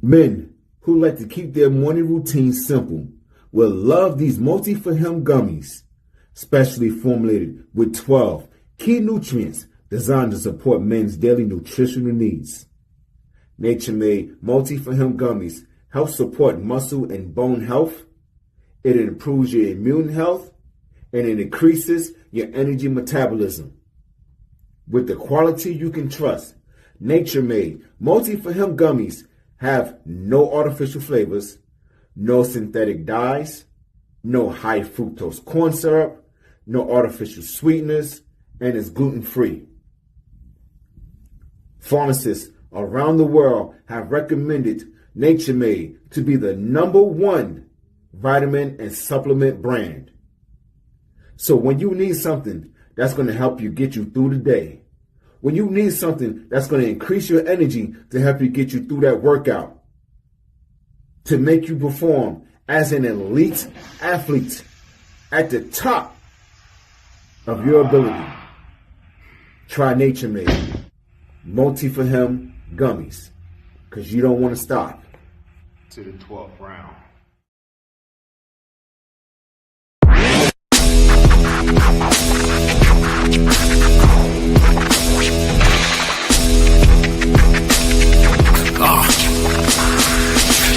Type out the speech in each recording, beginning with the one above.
Men who like to keep their morning routine simple will love these multi for him gummies, specially formulated with 12 key nutrients designed to support men's daily nutritional needs. Nature Made Multi for Him gummies help support muscle and bone health. It improves your immune health and it increases your energy metabolism. With the quality you can trust, Nature Made Multi for Him gummies have no artificial flavors, no synthetic dyes, no high fructose corn syrup, no artificial sweeteners, and is gluten-free. Pharmacists around the world have recommended Nature Made to be the #1 vitamin and supplement brand. So when you need something that's going to help you get you through the day, when you need something that's going to increase your energy to help you get you through that workout, to make you perform as an elite athlete at the top of your ability, try Nature Made Multi for Him gummies, because you don't want to stop. To the 12th round.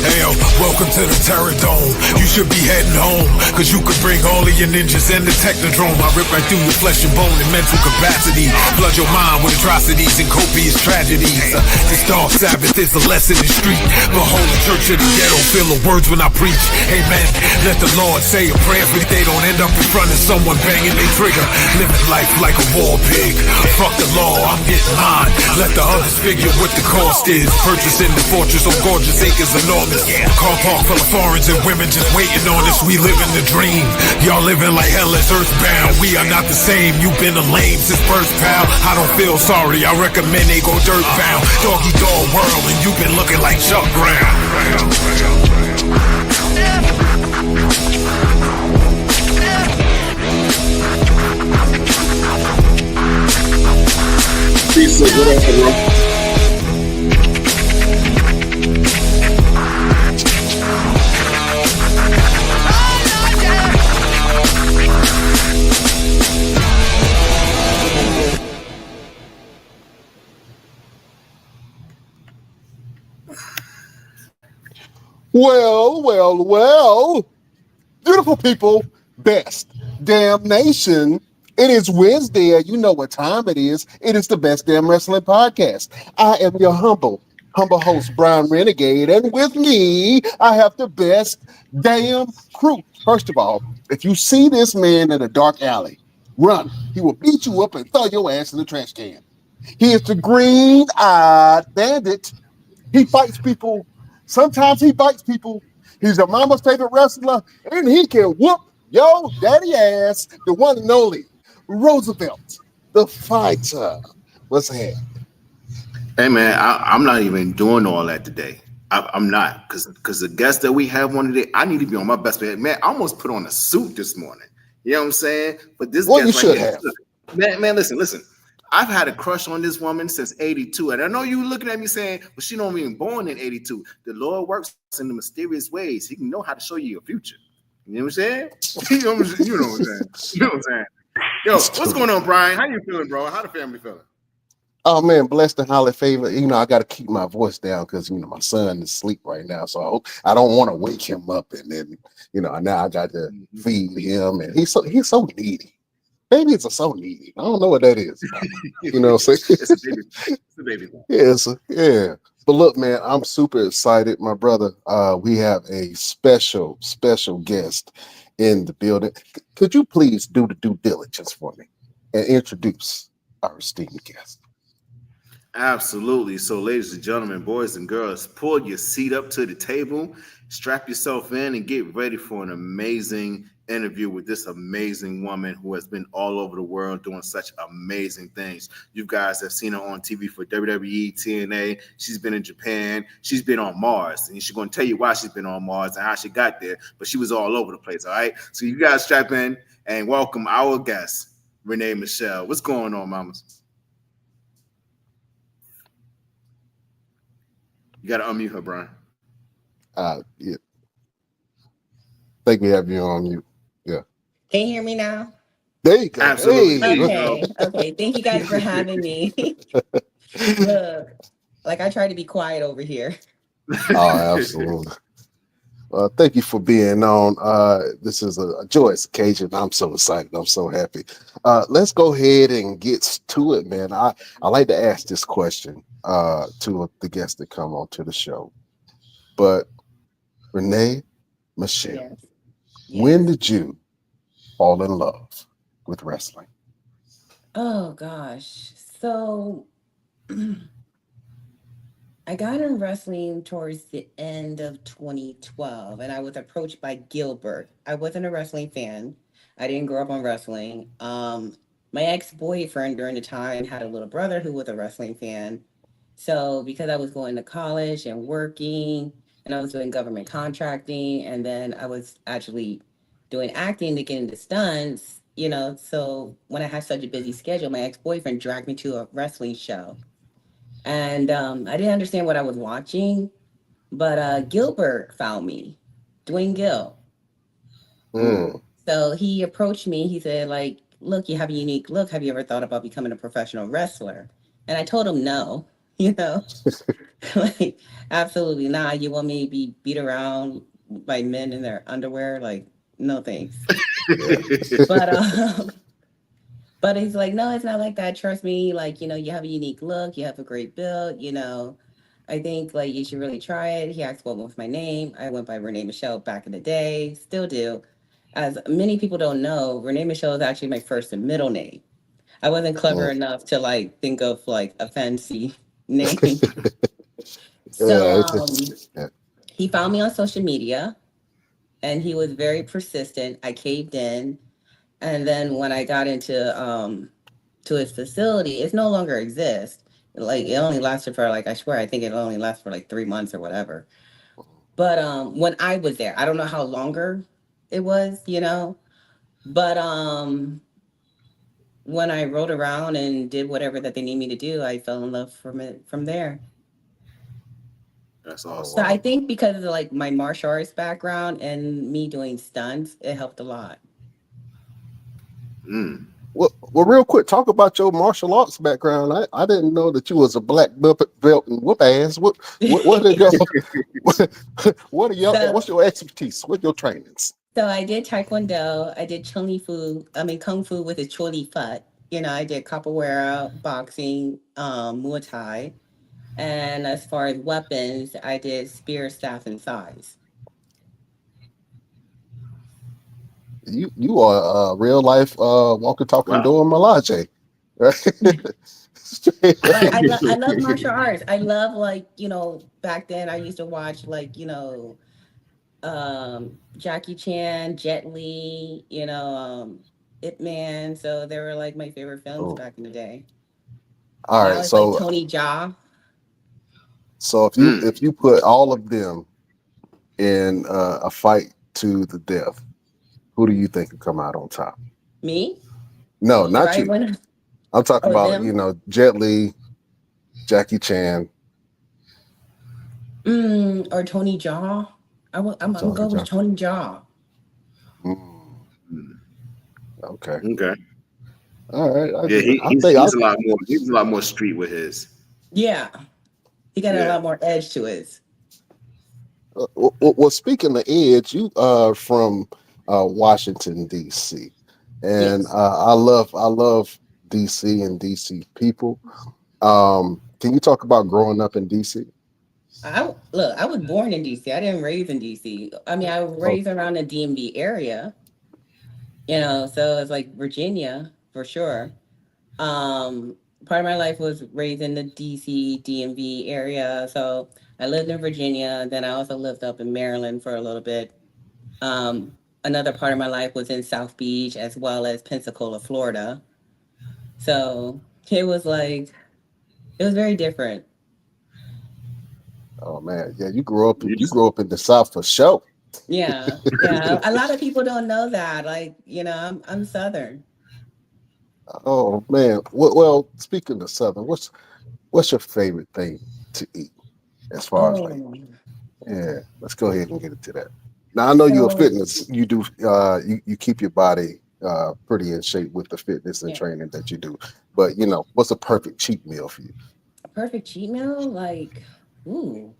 Hey, welcome to the Terror Dome. You should be heading home, cause you could bring all of your ninjas and the Technodrome. I rip right through your flesh and bone and mental capacity. Flood your mind with atrocities and copious tragedies. This dark Sabbath is a lesson in street. The whole church of the ghetto feel the words when I preach. Amen. Let the Lord say a prayer for they don't end up in front of someone banging their trigger. Living life like a war pig. Fuck the law, I'm getting mine. Let the others figure what the cost is. Purchasing the fortress on gorgeous acres enormous. Car park full of foreigners and women just waiting on us. We living the dream. Y'all living like hell is earthbound. We are not the same. You've been a lame since birth, pal. I don't feel sorry. I recommend they go dirt bound. Doggy dog world, and you've been looking like Chuck Brown. Peace, what up, bro? Well, beautiful people, best damn nation. It is Wednesday, and you know what time it is. It is the Best Damn Wrestling Podcast. I am your humble host, Brian Renegade, and with me, I have the best damn crew. First of all, if you see this man in a dark alley, run. He will beat you up and throw your ass in the trash can. He is the green-eyed bandit. He fights people. Sometimes he bites people. He's your mama's favorite wrestler, and he can whoop your daddy ass, the one and only Roosevelt, the fighter. What's happening? Hey man, I'm not even doing all that today. I'm not, because the guest that we have on today, I need to be on my best behavior. Man, I almost put on a suit this morning. You know what I'm saying? But this Well, guest you right should here, have. man, listen. I've had a crush on this woman since 82. And I know you looking at me saying, well, she don't even born in 82. The Lord works in the mysterious ways. He can know how to show you your future. You know what I'm saying? You know what I'm saying? Yo, what's going on, Brian? How you feeling, bro? How the family feeling? Oh man, blessed and highly favored. You know, I got to keep my voice down because my son is asleep right now, so I don't want to wake him up, and then now I got to feed him, and he's so needy. Babies are so needy. I don't know what that is. You know what I'm saying? It's a baby. Yeah. But look, man, I'm super excited, my brother. We have a special guest in the building. Could you please do the due diligence for me and introduce our esteemed guest? Absolutely. So, ladies and gentlemen, boys and girls, pull your seat up to the table, strap yourself in, and get ready for an amazing interview with this amazing woman who has been all over the world doing such amazing things. You guys have seen her on TV for WWE, TNA. She's been in Japan. She's been on Mars, and she's going to tell you why she's been on Mars and how she got there, but she was all over the place, all right? So you guys strap in and welcome our guest, Renee Michelle. What's going on, mamas? You got to unmute her, Brian. Yeah. Think we have you on mute. Yeah. Can you hear me now? There you go. Absolutely. Hey. There you go. Okay. Thank you guys for having me. Look, like I try to be quiet over here. Oh, absolutely. Thank you for being on. This is a joyous occasion. I'm so excited. I'm so happy. Let's go ahead and get to it, man. I like to ask this question to the guests that come on to the show. But Renee Michelle, Yes. when did you fall in love with wrestling? Oh gosh. So I got in wrestling towards the end of 2012 and I was approached by Gilbert. I wasn't a wrestling fan. I didn't grow up on wrestling. My ex-boyfriend during the time had a little brother who was a wrestling fan. So because I was going to college and working and I was doing government contracting and then I was actually doing acting to get into stunts, so when I had such a busy schedule, my ex-boyfriend dragged me to a wrestling show. And I didn't understand what I was watching, but Gilbert found me, Dwayne Gill. Mm. So he approached me. He said, like, look, you have a unique look. Have you ever thought about becoming a professional wrestler? And I told him no, you know, like, absolutely not. You want me to be beat around by men in their underwear? Like, no thanks. But but he's like, no, it's not like that. Trust me. Like, you have a unique look. You have a great build. I think like you should really try it. He asked what was my name. I went by Renee Michelle back in the day. Still do. As many people don't know, Renee Michelle is actually my first and middle name. I wasn't clever Mm. enough to like think of like a fancy name. So Yeah, yeah. he found me on social media and he was very persistent. I caved in. And then when I got into to his facility, it no longer exists. Like it only lasted for like I swear I think it only lasted for like 3 months or whatever. But when I was there, I don't know how longer it was. But when I rode around and did whatever that they need me to do, I fell in love from it from there. That's Oh, awesome. So I wow. think because of like my martial arts background and me doing stunts, it helped a lot. Mm. Well, real quick, talk about your martial arts background. I didn't know that you was a black belt and whoop ass. What are your what are your so what's your expertise? What your trainings? So I did Taekwondo. I did Kung Fu with a Choli Fut. I did capoeira, boxing, Muay Thai. And as far as weapons, I did spear, staff, and size. You are a real life walking talking Wow. door Malaje. Right? Straight Like up. I love martial arts. I love like, back then I used to watch like, Jackie Chan, Jet Li, Ip Man. So they were like my favorite films Oh, back in the day. all Now right. it's like So Tony Jaa. so Mm. if you put all of them in a fight to the death, who do you think could come out on top? Me? No, If not I you. win, I'm talking oh about, them. Jet Li, Jackie Chan. Or Tony Jaa. I'm Tony going with Jaa. Tony Jaa. Mm, Mm. okay. Okay. All right. Yeah, I think I he's a lot more. He's a lot more street with his. Yeah, he got a Yeah. lot more edge to it. well, speaking of Edge, you are from Washington D.C. and Yes. I love D.C. and D.C. people. Can you talk about growing up in D.C.? Look. I was born in DC. I didn't raise in DC. I mean, I was Oh, raised around the DMV area. So it's like Virginia for sure. Part of my life was raised in the DC DMV area. So I lived in Virginia. Then I also lived up in Maryland for a little bit. Another part of my life was in South Beach as well as Pensacola, Florida. So it was like it was very different. oh man, yeah, you Yes. grew up in the South for sure. Yeah, yeah. A lot of people don't know that. Like, I'm Southern. Oh man. Well, speaking of Southern, what's your favorite thing to eat as far as like Oh, Yeah, let's go ahead and get into that. Now I know you're a So fitness. You do you keep your body pretty in shape with the fitness and yeah, training that you do. But what's a perfect cheat meal for you? a perfect cheat meal, like, ooh,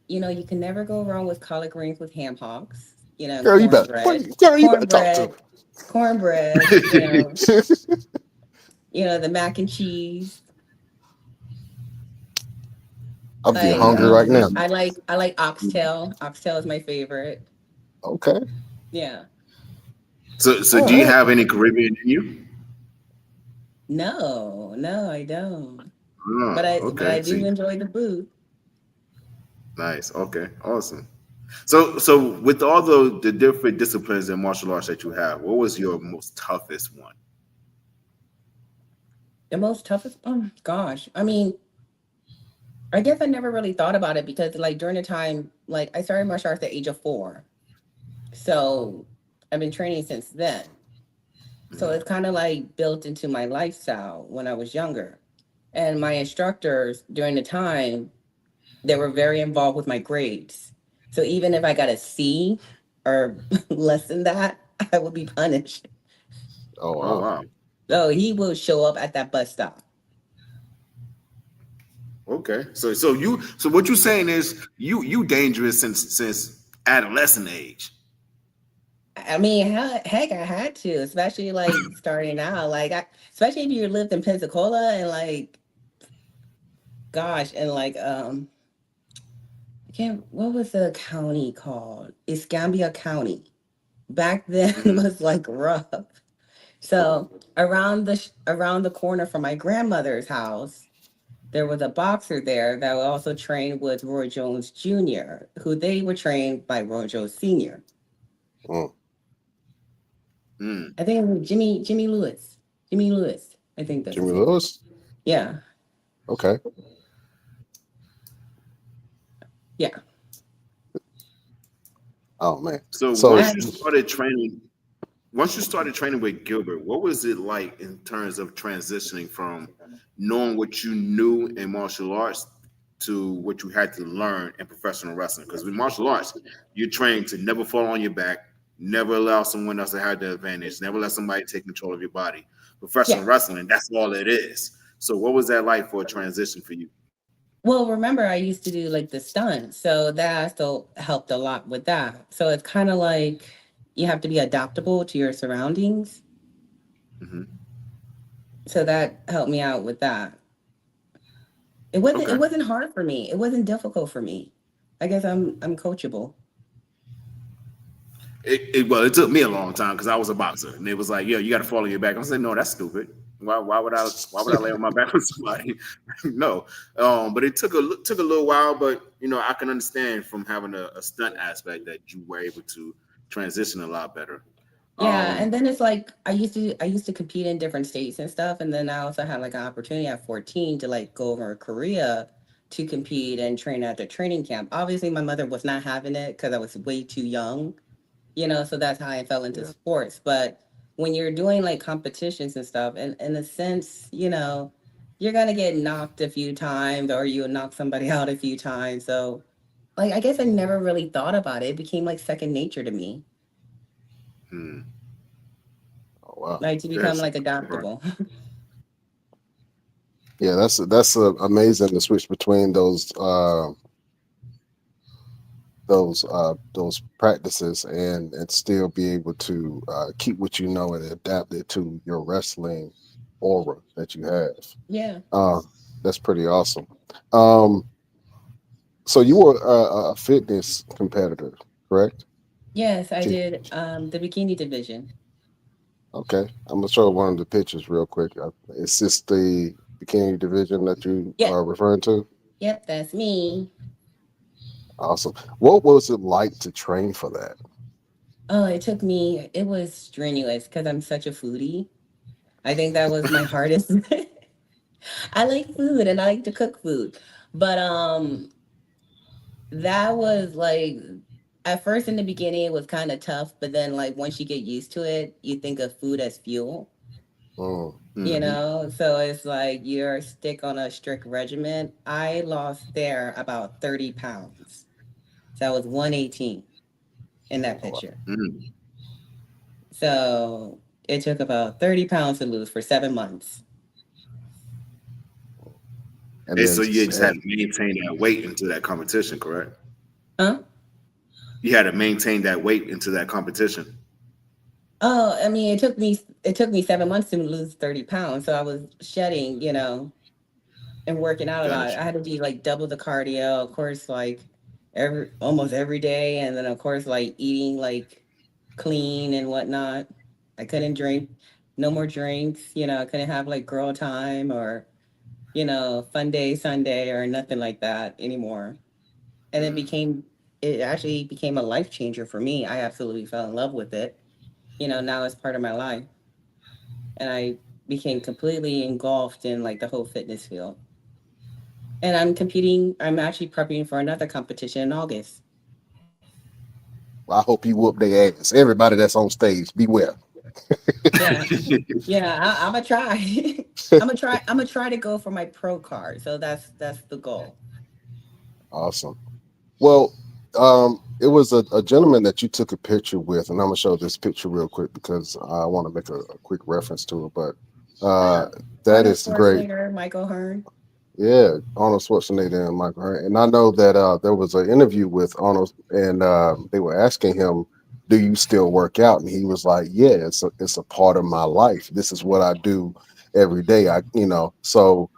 you can never go wrong with collard greens with ham hocks, and Girl, you better girl, you better talk to cornbread, cornbread, me. the mac and cheese. I'm getting Like, hungry right now. I like oxtail. Oxtail is my favorite. Okay. Yeah. So All do you right. have any Caribbean in you? No, no, I don't. Oh, But I okay. do See, enjoy the food. nice. Okay, awesome. So with all the different disciplines in martial arts that you have, what was your most toughest one? The most toughest, oh gosh. I mean, I guess I never really thought about it because like during the time, like I started martial arts at the age of 4. So I've been training since then. So Mhm. it's kind of like built into my lifestyle when I was younger. And my instructors during the time, they were very involved with my grades. So even if I got a C or less than that, I would be punished. Oh Oh wow. wow. So he will show up at that bus stop. Okay. So what you're saying is you dangerous since adolescent age. I mean, heck, I had to, especially like starting out. Especially if you lived in Pensacola and like, gosh, and like, I can't, what was the county called? Escambia County. Back then it Mhm. was like rough. So around the corner from my grandmother's house, there was a boxer there that also trained with Roy Jones Jr., who they were trained by Roy Jones Sr. Mm. Mm. I think it was Jimmy Lewis. Jimmy Lewis. I think that's Jimmy his name. Lewis. Yeah. Okay. Yeah. Oh man. So So And once you started training with Gilbert, what was it like in terms of transitioning from knowing what you knew in martial arts to what you had to learn in professional wrestling? Because with martial arts, you're trained to never fall on your back, never allow someone else to have the advantage, never let somebody take control of your body. yeah. Professional wrestling, that's all it is. So what was that like for a transition for you? Well, remember I used to do like the stunts, so that also helped a lot with that. So it's kind of like you have to be adaptable to your surroundings. Hmm. So that helped me out with that. It Okay. wasn't hard for me. It wasn't difficult for me. I guess I'm coachable. Well, it took me a long time because I was a boxer, and it was like, yeah, you got to fall on your back. I said, no, that's stupid. Why would I lay on my back with somebody? No, but it took a little while, but I can understand from having a stunt aspect that you were able to transition a lot better. Yeah, and Um, then it's like I used to compete in different states and stuff, and then I also had like an opportunity at 14 to like go over to Korea to compete and train at the training camp. Obviously, my mother was not having it because I was way too young, so that's how I fell into yeah. sports. But when you're doing like competitions and stuff, and in a sense, you're gonna get knocked a few times or you'll knock somebody out a few times. So like I guess I never really thought about it. It became like second nature to me. hmm, Oh wow. Like to become yes. like adaptable. Yeah, that's amazing to switch between those practices and still be able to keep what you know and adapt it to your wrestling aura that you have. Yeah. Uh, that's pretty awesome. Um, so you were a fitness competitor, correct? Yes, I Gee, did the bikini division. okay, I'm gonna show one of the pictures real quick. Is this the bikini division that you Yep. are referring to? Yep, that's me. Awesome. What was it like to train for that? Oh, it was strenuous because I'm such a foodie. I think that was my hardest. I like food and I like to cook food. But that was like at first in the beginning it was kind of tough, but then like once you get used to it, you think of food as fuel, Mm, Hmm. So it's like you're stick on a strict regimen. I lost there about 30 pounds. So I was 118 in that Oh, picture. Mm. So it took about 30 pounds to lose for 7 months. and And then so you just had to maintain that weight into that competition, correct? Huh? You had to maintain that weight into that competition. Oh, I mean, it took me 7 months to lose 30 pounds. So I was shedding, and working out a lot. Gotcha. I had to do like double the cardio, of course, like almost every day, and then of course like eating like clean and whatnot. I couldn't drink, no more drinks. I couldn't have like girl time or fun day Sunday or nothing like that anymore. And it actually became a life changer for me. I absolutely fell in love with it. Now it's part of my life, and I became completely engulfed in like the whole fitness field. And I'm actually prepping for another competition in August. I hope you whoop their ass. Everybody that's on stage, beware. Yeah. Yeah, I'm gonna try. I'm gonna try to go for my pro card. So that's the goal. Awesome. Well, it was a gentleman that you took a picture with, and I'm gonna show this picture real quick because I want to make a quick reference to it. But Uh, that Arnold is great. Schwarzenegger, Michael Hearn. Yeah, Arnold Schwarzenegger and Michael Hart. And I know that there was an interview with Arnold, and they were asking him, "Do you still work out?" And he was like, "Yeah, it's a part of my life. This is what I do every day. So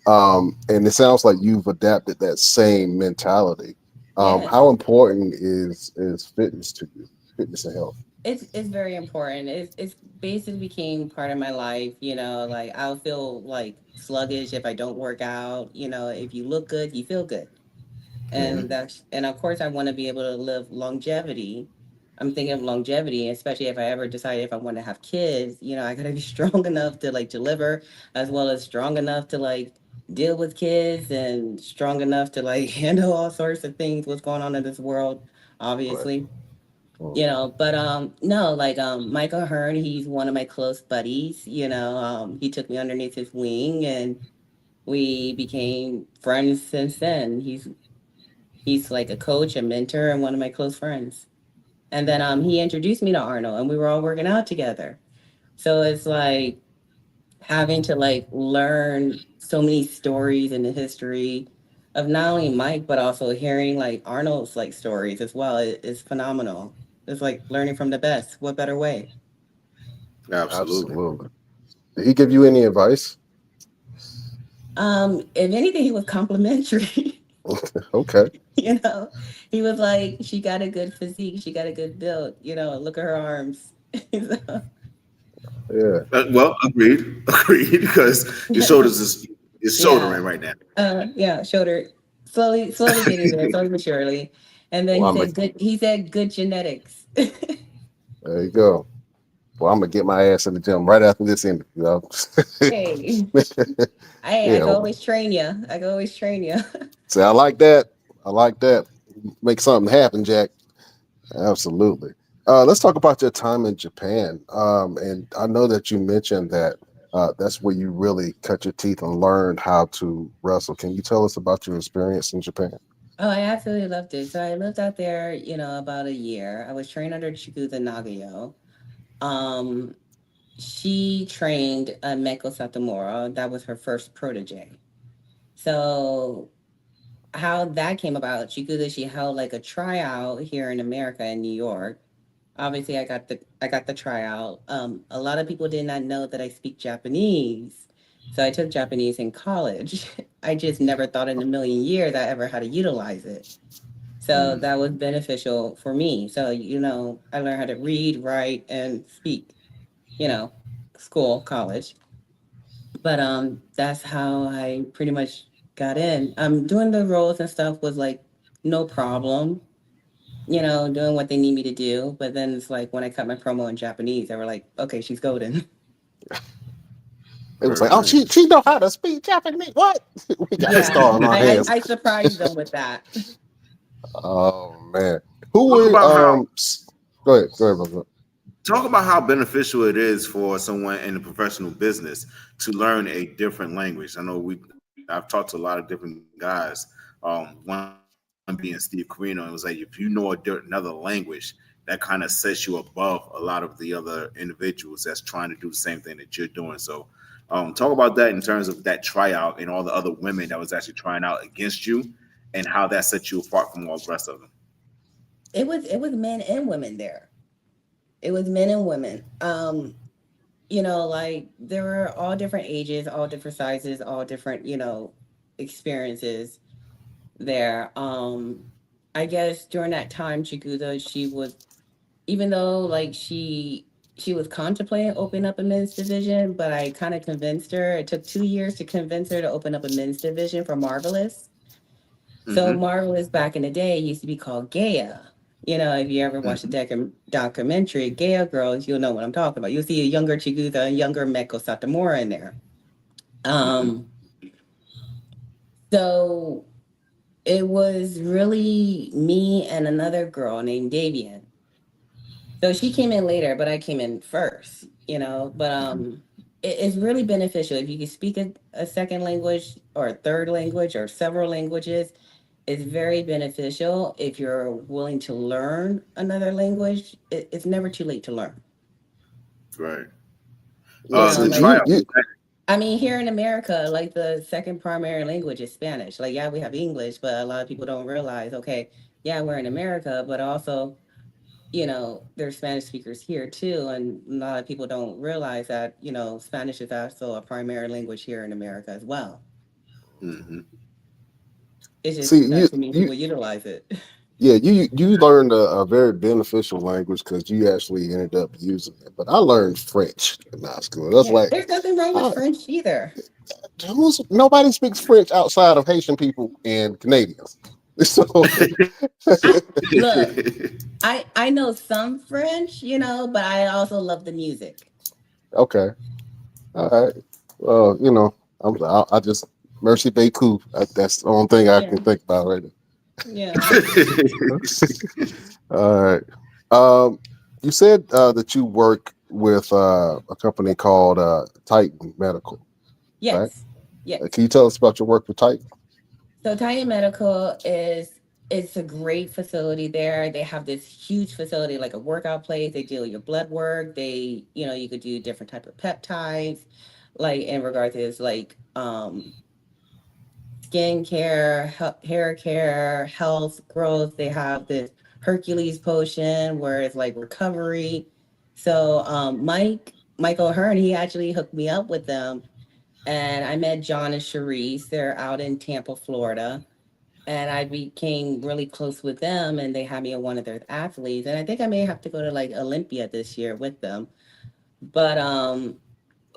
and it sounds like you've adapted that same mentality. Yes. How important is fitness to you? Fitness and health. It's very important. It's basically became part of my life. Like I'll feel like sluggish if I don't work out. If you look good, you feel good. Hmm. And of course I want to be able to live longevity. I'm thinking of longevity, especially if I ever decide if I want to have kids. I gotta be strong enough to like deliver, as well as strong enough to like deal with kids, and strong enough to like handle all sorts of things what's going on in this world, Right. obviously. Mhm. But no, like Michael Hearn, he's one of my close buddies. He took me underneath his wing, and we became friends since then. He's like a coach, a mentor, and one of my close friends. And then he introduced me to Arnold, and we were all working out together. So it's like having to like learn so many stories in the history of not only Mike, but also hearing like Arnold's like stories as well. It's phenomenal. It's like learning from the best. What better way? Absolutely. Absolutely. Did he give you any advice? If anything, he was complimentary. Okay. you know, he was like, she got a good physique, she got a good build. Look at her arms. So, Yeah. Well, agreed, agreed, because your shoulders is yeah, shouldering right now. yeah, shoulder slowly getting there, slowly but surely. And then Well, he I'm a, said good. He said good genetics. there you go. Well, I'm gonna get my ass in the gym right after this interview. Hey, I Yeah. can always train you. I can always train you. See, I like that. I like that. Make something happen, Jack. Absolutely. Let's talk about your time in Japan. And I know that you mentioned that that's where you really cut your teeth and learned how to wrestle. Can you tell us about your experience in Japan? Oh, I absolutely loved it. So I lived out there, about a year. I was trained under Chikuza Nagayo. Um, she trained Meko Satomura. That was her first protege. So how that came about, she held like a tryout here in America in New York. Obviously, I got the tryout. A lot of people did not know that I speak Japanese, so I took Japanese in college. I just never thought in a million years I ever had to utilize it. So Mm. that was beneficial for me. So I learned how to read, write, and speak. You know, school, college. But that's how I pretty much got in. Doing the roles and stuff was like no problem. Doing what they need me to do. But then it's like when I cut my promo in Japanese, they were like, "Okay, she's golden." It was Very like, oh, nice. she know how to speak Japanese. What? We got a Yeah, star on our hands. I surprised them with that. Oh man. Who Talk were about how go ahead, brother. talk about how beneficial it is for someone in the professional business to learn a different language. I know I've talked to a lot of different guys. One being Steve Carino. It was like if you know another language, that kind of sets you above a lot of the other individuals that's trying to do the same thing that you're doing. So, talk about that in terms of that tryout and all the other women that was actually trying out against you, and how that set you apart from all the rest of them. It was men and women there. It was men and women. Like there were all different ages, all different sizes, all different, experiences there. I guess during that time, Chigusa, she was, even though like she was contemplating opening up a men's division, but I kind of convinced her. It took 2 years to convince her to open up a men's division for Marvelous. So Mm-hmm. Marvelous back in the day used to be called Gaia. If you ever watched the Mm-hmm. documentary Gaia Girls, you'll know what I'm talking about. You'll see a younger Chigusa, a younger Meko Satomura in there. Mm-hmm. Um, so it was really me and another girl named Davian. So she came in later, but I came in first. But it's really beneficial if you can speak a second language or a third language or several languages. It's very beneficial if you're willing to learn another language. It's never too late to learn. Right. You Yeah, know, The see, like, tryout. I mean, here in America, like the second primary language is Spanish. Like, yeah, we have English, but a lot of people don't realize, okay, yeah, we're in America, but also, there's Spanish speakers here too. And a lot of people don't realize that, Spanish is also a primary language here in America as well. Mm-hmm. It's see, just not too many people utilize it. yeah, you learned a very beneficial language because you actually ended up using it. But I learned French in high school. That's Yeah, like, there's nothing wrong with I, French either. nobody speaks French outside of Haitian people and Canadians. So, Look, I know some French, but I also love the music. okay, all right. Well, I just Mercy Beku. That's the only thing I Yeah, can think about right yeah, now. All right. Um, you said that you work with a company called Titan Medical, right? yes, yes. Can you tell us about your work with Titan? So Titan Medical is it's a great facility there. They have this huge facility, like a workout place. They do your blood work. You could do different type of peptides, like in regards to this, like skin care, hair care, health, growth. They have this Hercules potion where it's like recovery. So Michael O'Hearn, he actually hooked me up with them, and I met John and Cherise. They're out in Tampa, Florida, and I became really close with them, and they had me on one of their athletes. And I think I may have to go to like Olympia this year with them. But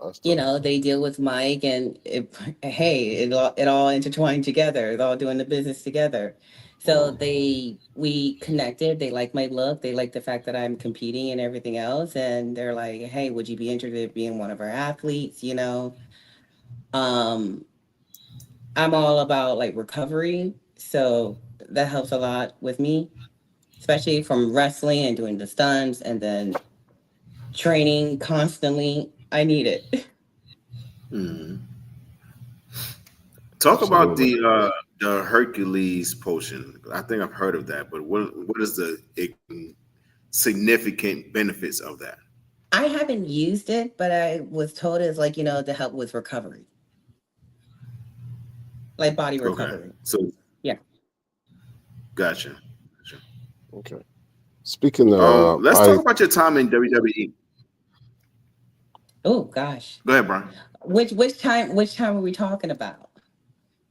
That's dope. they deal with Mike, and hey, it all intertwined together. It's all doing the business together. So Mhm. we connected. They like my look. They like the fact that I'm competing and everything else. And they're like, hey, would you be interested in being one of our athletes? Um, I'm all about like recovery, so that helps a lot with me, especially from wrestling and doing the stunts and then training constantly. I need it. Mhm. Talk about Absolutely. the Hercules potion. I think I've heard of that, but what is the significant benefits of that? I haven't used it, but I was told it's like, to help with recovery, like body Okay, recovery. so Yeah. gotcha. Gotcha. Okay. Speaking of Let's talk body, about your time in WWE. Oh gosh. Go ahead, Brian. Which time are we talking about?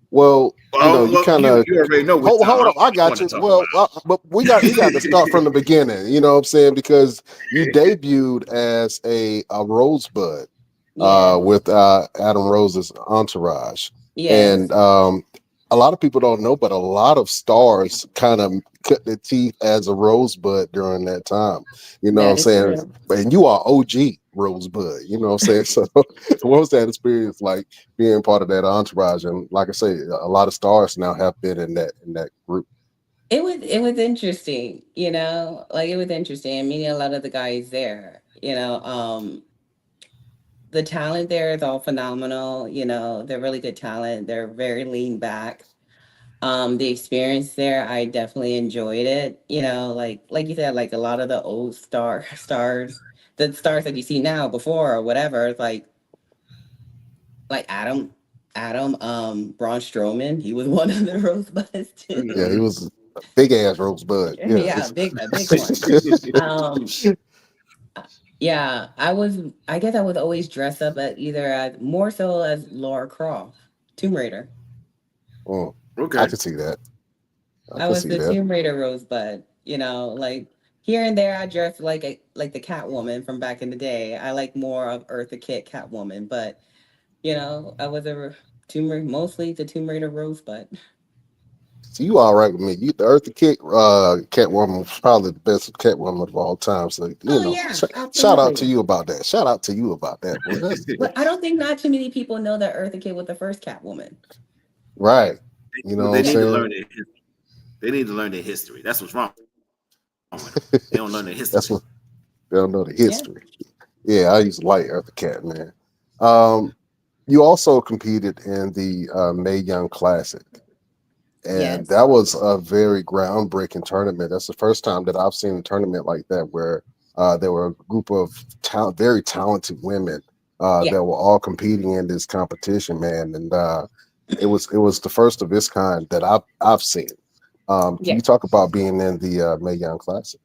well, Well, you look, kind you of you already know which hold time up. I I got want to you. talk Well, but we got to start from the about. beginning. You know what I'm saying? Because you debuted as a rosebud Yes. with Adam Rose's entourage, and Yes. a lot of people don't know, but a lot of stars kind of cut their teeth as a rosebud during that time. You know what I'm That is saying? true. And you are OG rosebud. You know what I'm saying? So, what was that experience like being part of that entourage? And like I say, a lot of stars now have been in that group. It was interesting, like it was interesting. I mean, a lot of the guys there, the talent there is all phenomenal. They're really good talent. They're very lean back. The experience there, I definitely enjoyed it. Like you said, like a lot of the old stars, the stars that you see now before or whatever, it's like Braun Strowman, he was one of the rosebuds too. Yeah, he Mhm. was a big ass rosebud. Yeah. Yeah, a big one. Um, yeah, I guess I was always dressed up at either as more so as Laura Croft, Tomb Raider. Mm, I Okay. can see that. I I can was see the that. Tomb Raider Rosebud. Like here and there, I dressed like the Catwoman from back in the day. I like more of Eartha Kitt Catwoman, but I was mostly the Tomb Raider Rosebud. So you all right with me? You the Eartha Kitt, Catwoman was probably the best Catwoman of all time. So Oh yeah, shout out to absolutely. you about that. Shout out to you about that, boy. That's But I don't think not too many people know that Eartha Kitt was the first Catwoman. right. You know Well, what they I'm Yeah, need to saying? learn their history. They need to learn their history. That's what's wrong with them. They don't learn their That's history. what they don't know the yeah, history. Yeah, I used to like Eartha Kitt, man. Um, you also competed in the Mae Young Classic. And yes, that was a very groundbreaking tournament. That's the first time that I've seen a tournament like that where there were a group of very talented women yeah, that were all competing in this competition, man. And it was the first of its kind that I've seen. Can yeah. you talk about being in the Mae Young Classic?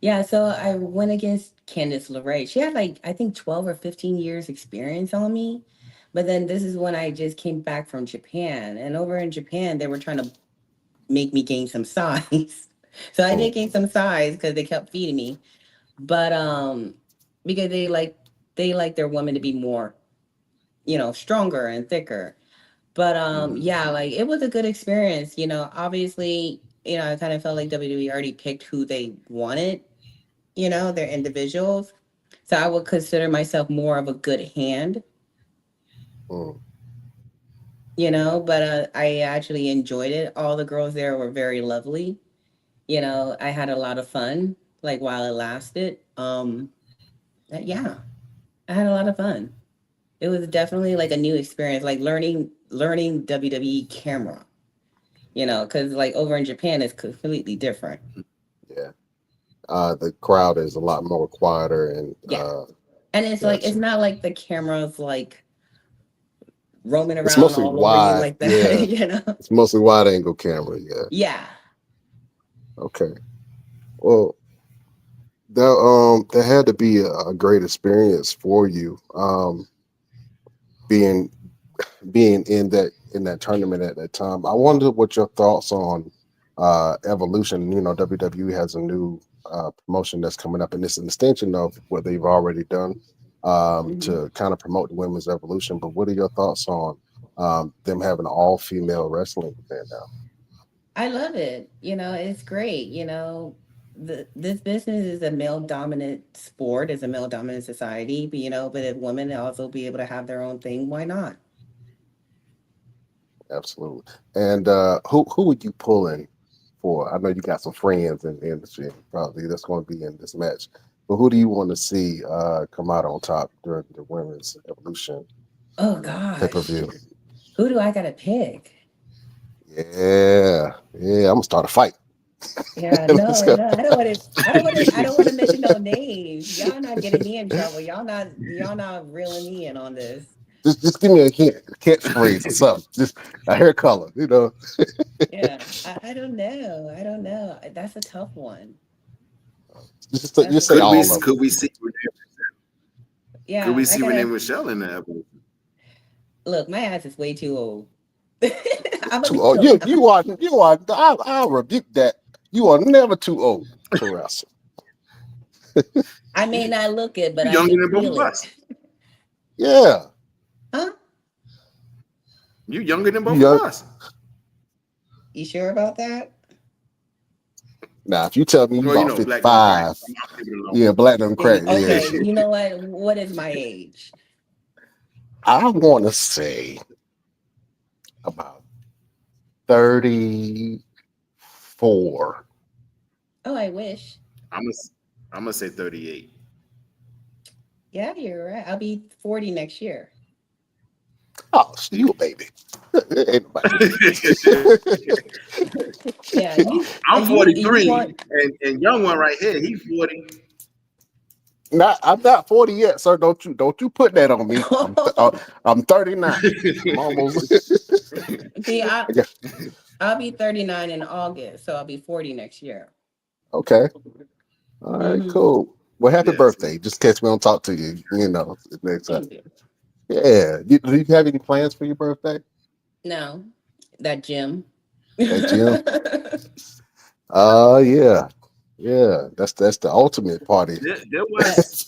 Yeah, so I went against Candice LeRae. She had like I think 12 or 15 years experience on me. But then this is when I just came back from Japan. And over in Japan, they were trying to make me gain some size. So I did Mm, gain some size because they kept feeding me. But because they like their women to be more, stronger and thicker. But Mhm. yeah, like it was a good experience. Obviously, I kind of felt like WWE already picked who they wanted, they're individuals. So I would consider myself more of a good hand, mm, but I actually enjoyed it. All the girls there were very lovely. I had a lot of fun, like while it lasted. Yeah, I had a lot of fun. It was definitely like a new experience, like learning WWE camera, because like over in Japan it's completely different. yeah. The crowd is a lot more quieter and Yeah. And it's like it's gotcha. not like the cameras like roaming It's around mostly all over you wide. like that, Yeah. you know? It's mostly wide angle camera. Yeah. Yeah. Okay. Well, that had to be a great experience for you, being in that tournament at that time. I wonder what your thoughts on evolution. WWE has a new promotion that's coming up, and it's an extension of what they've already done Mhm. to kind of promote the women's evolution. But what are your thoughts on them having an all-female wrestling event now? I love it. It's great. This business is a male dominant sport, is a male dominant society, but if women also be able to have their own thing, why not? Absolutely. And who would you pull in for? I know you got some friends in the industry, probably that's going to be in this match. But who do you want to see come out on top during the women's evolution Oh pay per gosh. view? Who do I gotta pick? Yeah, yeah. I'm gonna start a fight. Yeah, Let's no, go. no, I don't wanna mention no names. Y'all not getting me in trouble. Y'all not reeling me in on this. Just give me a hint, a catchphrase or something. Just a hair color. Yeah. I don't know. I don't know. That's a tough one. That's Just a say Could tough we all one. of them. could we see could Yeah, we I see Renee gotta Michelle in the episode? look, my ass is way too old. I'm gonna Too be old. so You are. I'll rebuke that. You are never too old to wrestle. I may not look it, but You I younger can than both feel of it. us. Yeah. Huh? You younger than You both of young. us. You sure about that? Now, if you tell me you Well, about black don't crack. 55, I'll leave it alone. yeah, platinum crack, yeah. Okay, you know what? What is my age? I want to say about 34. Oh, I wish. I'm gonna I'm gonna say 38. Yeah, you're right. I'll be 40 next year. Oh, you a baby. Ain't nobody. Yeah, I'm you 43, want and young one right here, he's 40. I'm not 40 yet, sir. Don't you put that on me. I'm 39. I'm almost. see, Yeah, I'll be 39 in August, so I'll be 40 next year. okay. All right. Hmm. Cool. Well, happy Yes. birthday. Just in case we don't talk to you. Next time. Thank you. Yeah. Do you have any plans for your birthday? No, that gym. That gym? Yeah. Yeah. That's the ultimate party. There But was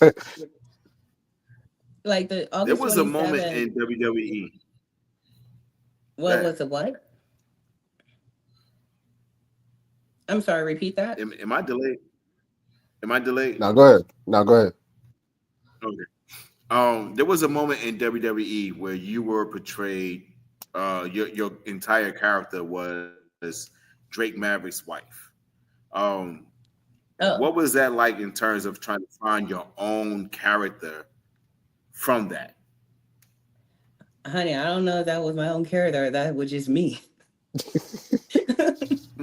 like the there August was a moment 27th, in WWE. what That was the what? I'm sorry, repeat that. am I delayed? Am I delayed? Now go ahead. Now go ahead. Okay. There was a moment in WWE where you were portrayed. Your entire character was Drake Maverick's wife. Um, what Oh, was that like in terms of trying to find your own character from that? honey, I don't know if that was my own character or that was just me.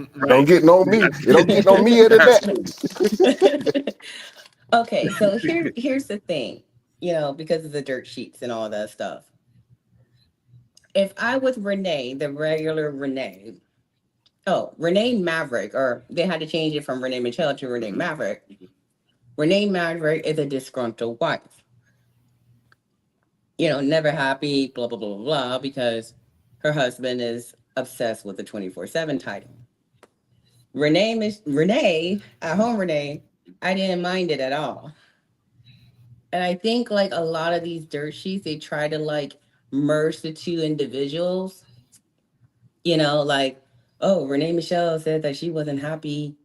It don't Right. get no me. It don't get no me out of Absolutely. that. Okay, so here's the thing, because of the dirt sheets and all that stuff. If I was Renee, the regular Renee, oh, Renee Maverick, or they had to change it from Renee Michelle to Renee Mhm. Maverick. Renee Maverick is a disgruntled wife, never happy, blah, blah, blah, blah, blah, because her husband is obsessed with the 24/7 title. Renee, at home Renee, I didn't mind it at all. And I think like a lot of these dirt sheets, they try to like merge the two individuals, like, oh, Renee Michelle said that she wasn't happy,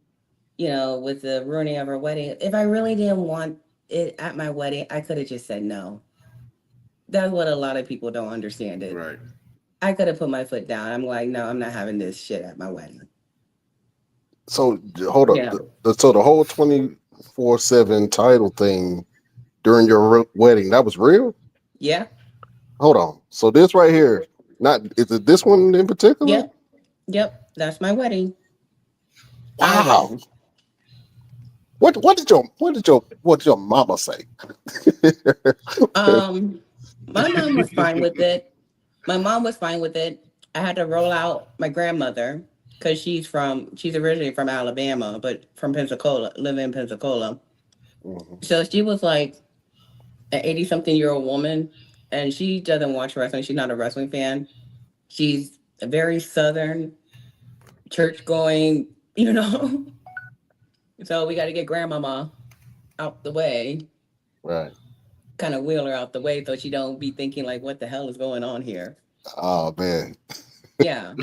with the ruining of her wedding. If I really didn't want it at my wedding, I could have just said no. That's what a lot of people don't understand it. Right. I could have put my foot down. I'm like, no, I'm not having this shit at my wedding. So hold up. Yeah. So the whole 24/7 title thing during your wedding, that was real? Yeah. Hold on. So this right here, not is it this one in particular? Yep. Yep. That's my wedding. Our Wow. wedding. What did your mama say? Um, my mom was fine with it. My mom was fine with it. I had to roll out my grandmother because she's originally from Alabama, but from Pensacola, living in Pensacola. Mhm. So she was like an 80 something year old woman, and she doesn't watch wrestling. She's not a wrestling fan. She's a very southern, church going, So we got to get grandmama out the way, Right. kind of wheel her out the way so she don't be thinking like, what the hell is going on here? Oh man. Yeah,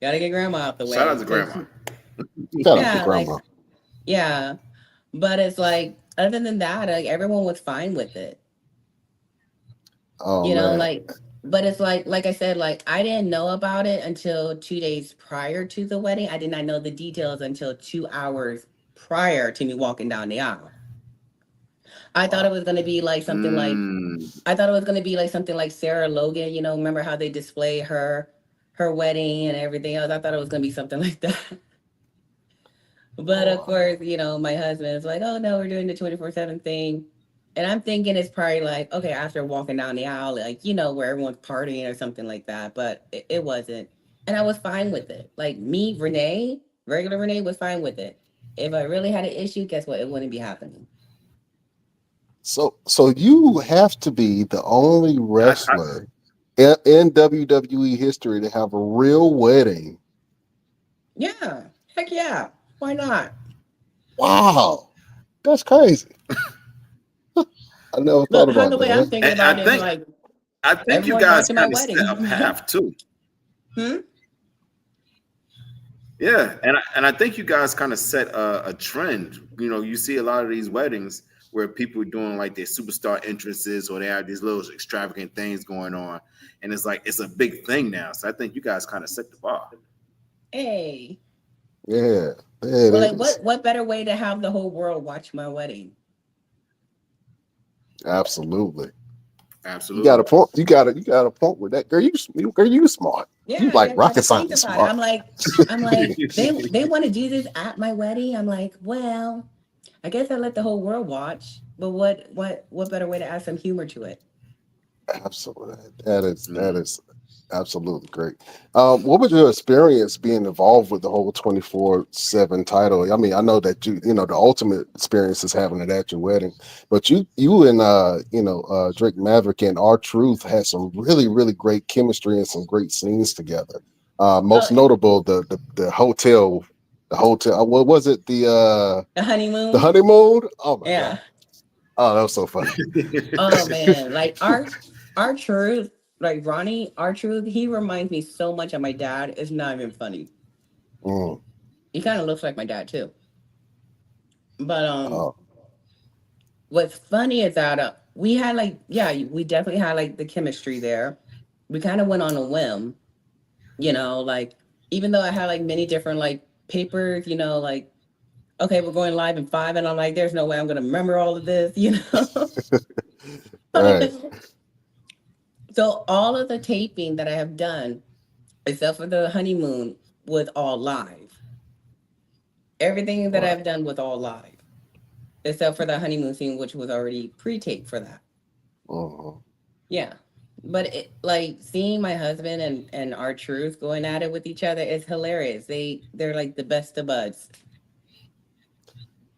got to get grandma out the Shout way. out to 'Cause, grandma. Shout out to yeah, like, grandma. yeah. But it's like, other than that, like everyone was fine with it. Oh man. Like, but it's like I said, like I didn't know about it until 2 days prior to the wedding. I did not know the details until 2 hours prior to me walking down the aisle. I thought it Wow. was gonna be like something like Mm, I thought it was gonna be like something like Sarah Logan. Remember how they display her wedding and everything else? I thought it was gonna be something like that. But of Oh, course, my husband is like, "Oh no, we're doing the 24/7 thing," and I'm thinking it's probably like, okay, after walking down the aisle, like where everyone's partying or something like that. But it wasn't, and I was fine with it. Like me, Renee, regular Renee, was fine with it. If I really had an issue, guess what? It wouldn't be happening. so you have to be the only I wrestler in WWE history to have a real wedding. Yeah, heck yeah, why not? Wow. That's crazy. I never thought Look, how about the way I'm that. thinking and about it is like I think you everyone's guys watching my kind of set a wedding. path too. Hmm? Yeah, and I think you guys kind of set a trend. You see a lot of these weddings where people are doing like their superstar entrances or they have these little extravagant things going on, and it's like it's a big thing now. So I think you guys kind of set the bar. Hey, Yeah. It well, like is. what better way to have the whole world watch my wedding? Absolutely. You got Absolutely. a point. You got a point with that, girl. Girl, you smart. You Yeah, like yeah, I rocket gotta think science about it. smart. I'm like, they want to do this at my wedding. I'm like, well, I guess I let the whole world watch. But what better way to add some humor to it? Absolutely, that is absolutely great. What was your experience being involved with the whole 24/7 title? I mean, I know that you know the ultimate experience is having it at your wedding, but you and Drake Maverick and R Truth had some really great chemistry and some great scenes together. Most Oh, notable the hotel, what was it, the the honeymoon. honeymoon? Oh my god! Yeah. Oh, that was so funny. Oh man, like our truth, like Ronnie, our truth. He reminds me so much of my dad. It's not even funny. Mm, He kind of looks like my dad too. But oh, what's funny is that we had like, yeah, we definitely had like the chemistry there. We kind of went on a whim, like even though I had like many different like papers, like okay, we're going live in 5, and I'm like, there's no way I'm gonna remember all of this, right. So all of the taping that I have done, except for the honeymoon, was all live. Everything that Right. I've done was all live, except for the honeymoon scene, which was already pre-taped for that. Mhm. Yeah. But like seeing my husband and our truth going at it with each other is hilarious. They're like the best of buds.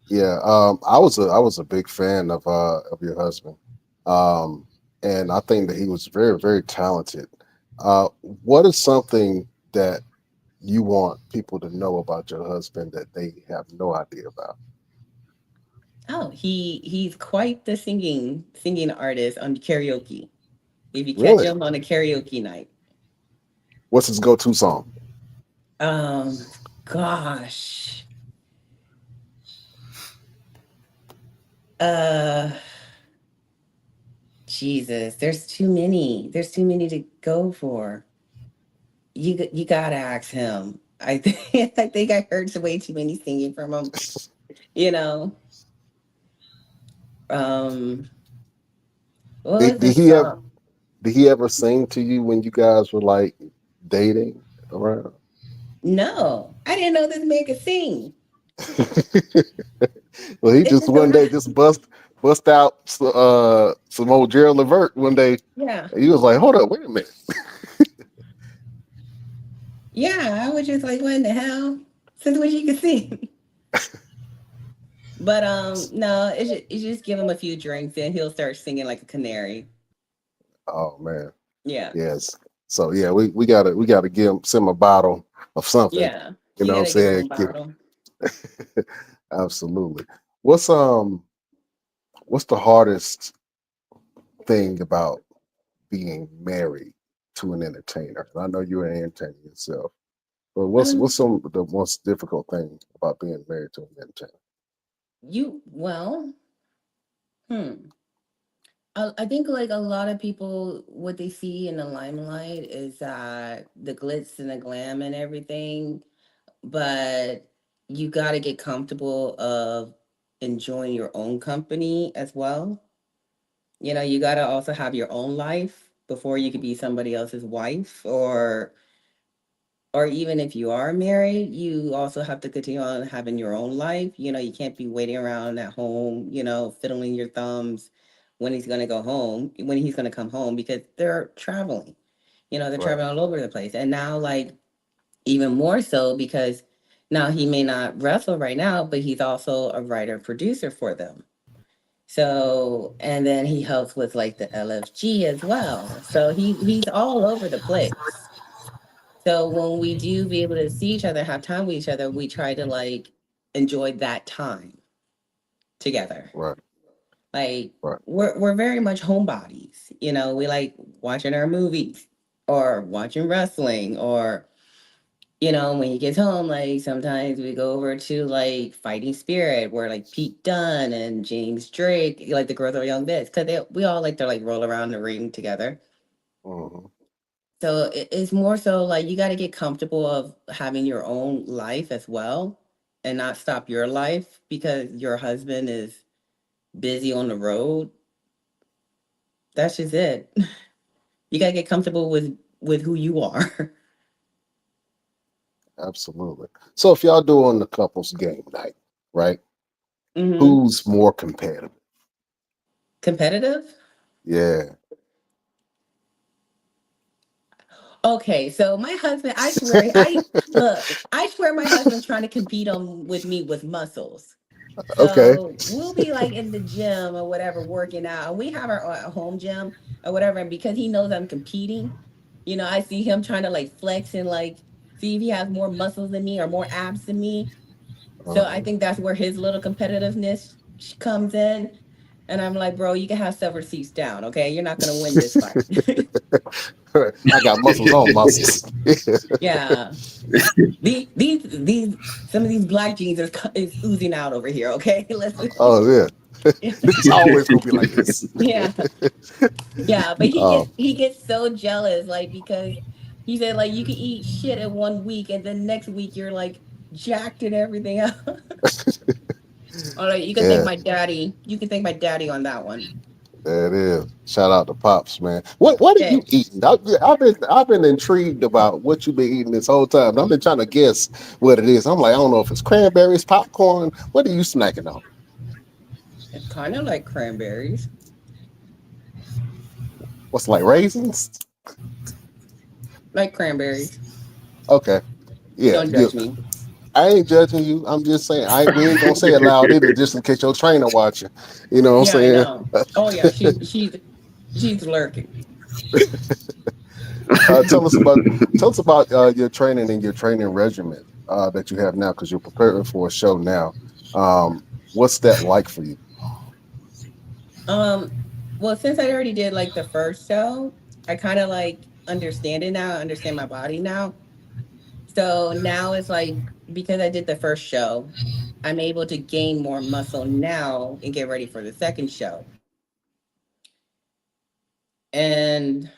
Yeah, I was a big fan of your husband, um, and I think that he was very talented. What is something that you want people to know about your husband that they have no idea about? Oh, he's quite the singing artist on karaoke. If you catch Really? him on a karaoke night. What's his go-to song? Um gosh. Uh Jesus, there's too many. There's too many to go for. You gotta ask him. I think I think I heard way too many singing from him. You know, um, what Did, was did this he ever song? did he ever sing to you when you guys were like dating around? No, I didn't know this man could sing. Well, he It's just just so one day just bust out some old Gerald Levert one day. yeah, And he was like, "Hold up, wait a minute." yeah. I was just like, what in the hell? Since when she could sing? But no, it's just give him a few drinks and he'll start singing like a canary. Oh man, Yeah, yes. So yeah, we gotta send him a bottle of something. yeah. You You know what I'm gotta give him a saying? bottle. Absolutely. What's um what's the hardest thing about being married to an entertainer? I know you're an entertainer yourself, but what's Um, some of the most difficult thing about being married to an entertainer? well, hmm. I think like a lot of people, what they see in the limelight is the glitz and the glam and everything, but you got to get comfortable of enjoying your own company as well. You got to also have your own life before you could be somebody else's wife, or even if you are married, you also have to continue on having your own life. You can't be waiting around at home, fiddling your thumbs when he's going to go home, when he's going to come home, because they're traveling. They're Right, traveling all over the place. And now, like, even more so because now he may not wrestle right now, but he's also a writer producer for them. So, and then he helps with like the LFG as well. So he's all over the place. So when we do be able to see each other, have time with each other, we try to like enjoy that time together. right, Like right, we're very much homebodies. We like watching our movies or watching wrestling or when he gets home, like sometimes we go over to like Fighting Spirit where like Pete Dunne and James Drake, like the girls are young bits, because we all like to like roll around the ring together. hmm, So it's more so like you got to get comfortable of having your own life as well and not stop your life because your husband is busy on the road. That's just it. You gotta get comfortable with who you are. Absolutely. So if y'all doing the couples game night, right? Hmm. Who's more competitive? Competitive. Yeah. Okay, so my husband, I swear, I look, I swear my husband's trying to compete on with me with muscles. Okay. So we'll be like in the gym or whatever, working out. And we have our home gym or whatever. And because he knows I'm competing, I see him trying to like flex and like see if he has more muscles than me or more abs than me. So I Uh-huh. think that's where his little competitiveness comes in. And I'm like, bro, you can have several seats down, okay? You're not gonna win this fight. I got muscles on muscles. Yeah. These some of these black jeans is oozing out over here, okay? Let's Oh yeah. It's always gonna be like this. yeah. Yeah, but he Oh, gets he gets so jealous, like because he said like you can eat shit in 1 week and then next week you're like jacked and everything else. All right, you can thank yeah, my daddy. You can thank my daddy on that one. there it is. Shout out to Pops, man. What are you Okay. eating? I've been intrigued about what you've been eating this whole time. I've been trying to guess what it is. I'm like, I don't know if it's cranberries, popcorn. What are you snacking on? It's kind of like cranberries. What's like raisins? Like cranberries. Okay. Yeah, Don't judge me. I ain't judging you. I'm just saying we ain't gonna say it loud either, just in case your trainer watching. You know what I'm Yeah, I saying? know. Oh yeah, she's lurking. Tell us about your training and your training regimen that you have now, because you're preparing for a show now. What's that like for you? Um, well, since I already did like the first show, I kind of like understand it now. I understand my body now. So now it's like because I did the first show, I'm able to gain more muscle now and get ready for the second show. And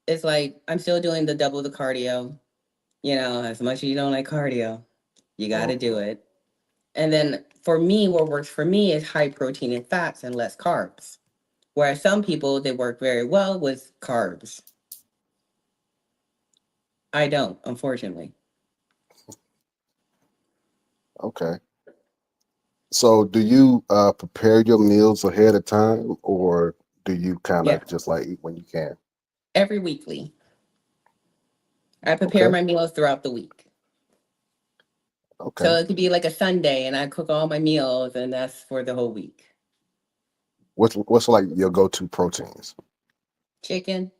it's like I'm still doing the double the cardio. As much as you don't like cardio, you got to Mm, do it. And then for me, what works for me is high protein and fats and less carbs. Whereas some people, they work very well with carbs. I don't, unfortunately. okay. So do you prepare your meals ahead of time, or do you kind Yeah, of just like eat when you can? every weekly. I prepare Okay. my meals throughout the week. So Okay. it could be like a Sunday and I cook all my meals and that's for the whole week. What's like your go-to proteins? Chicken,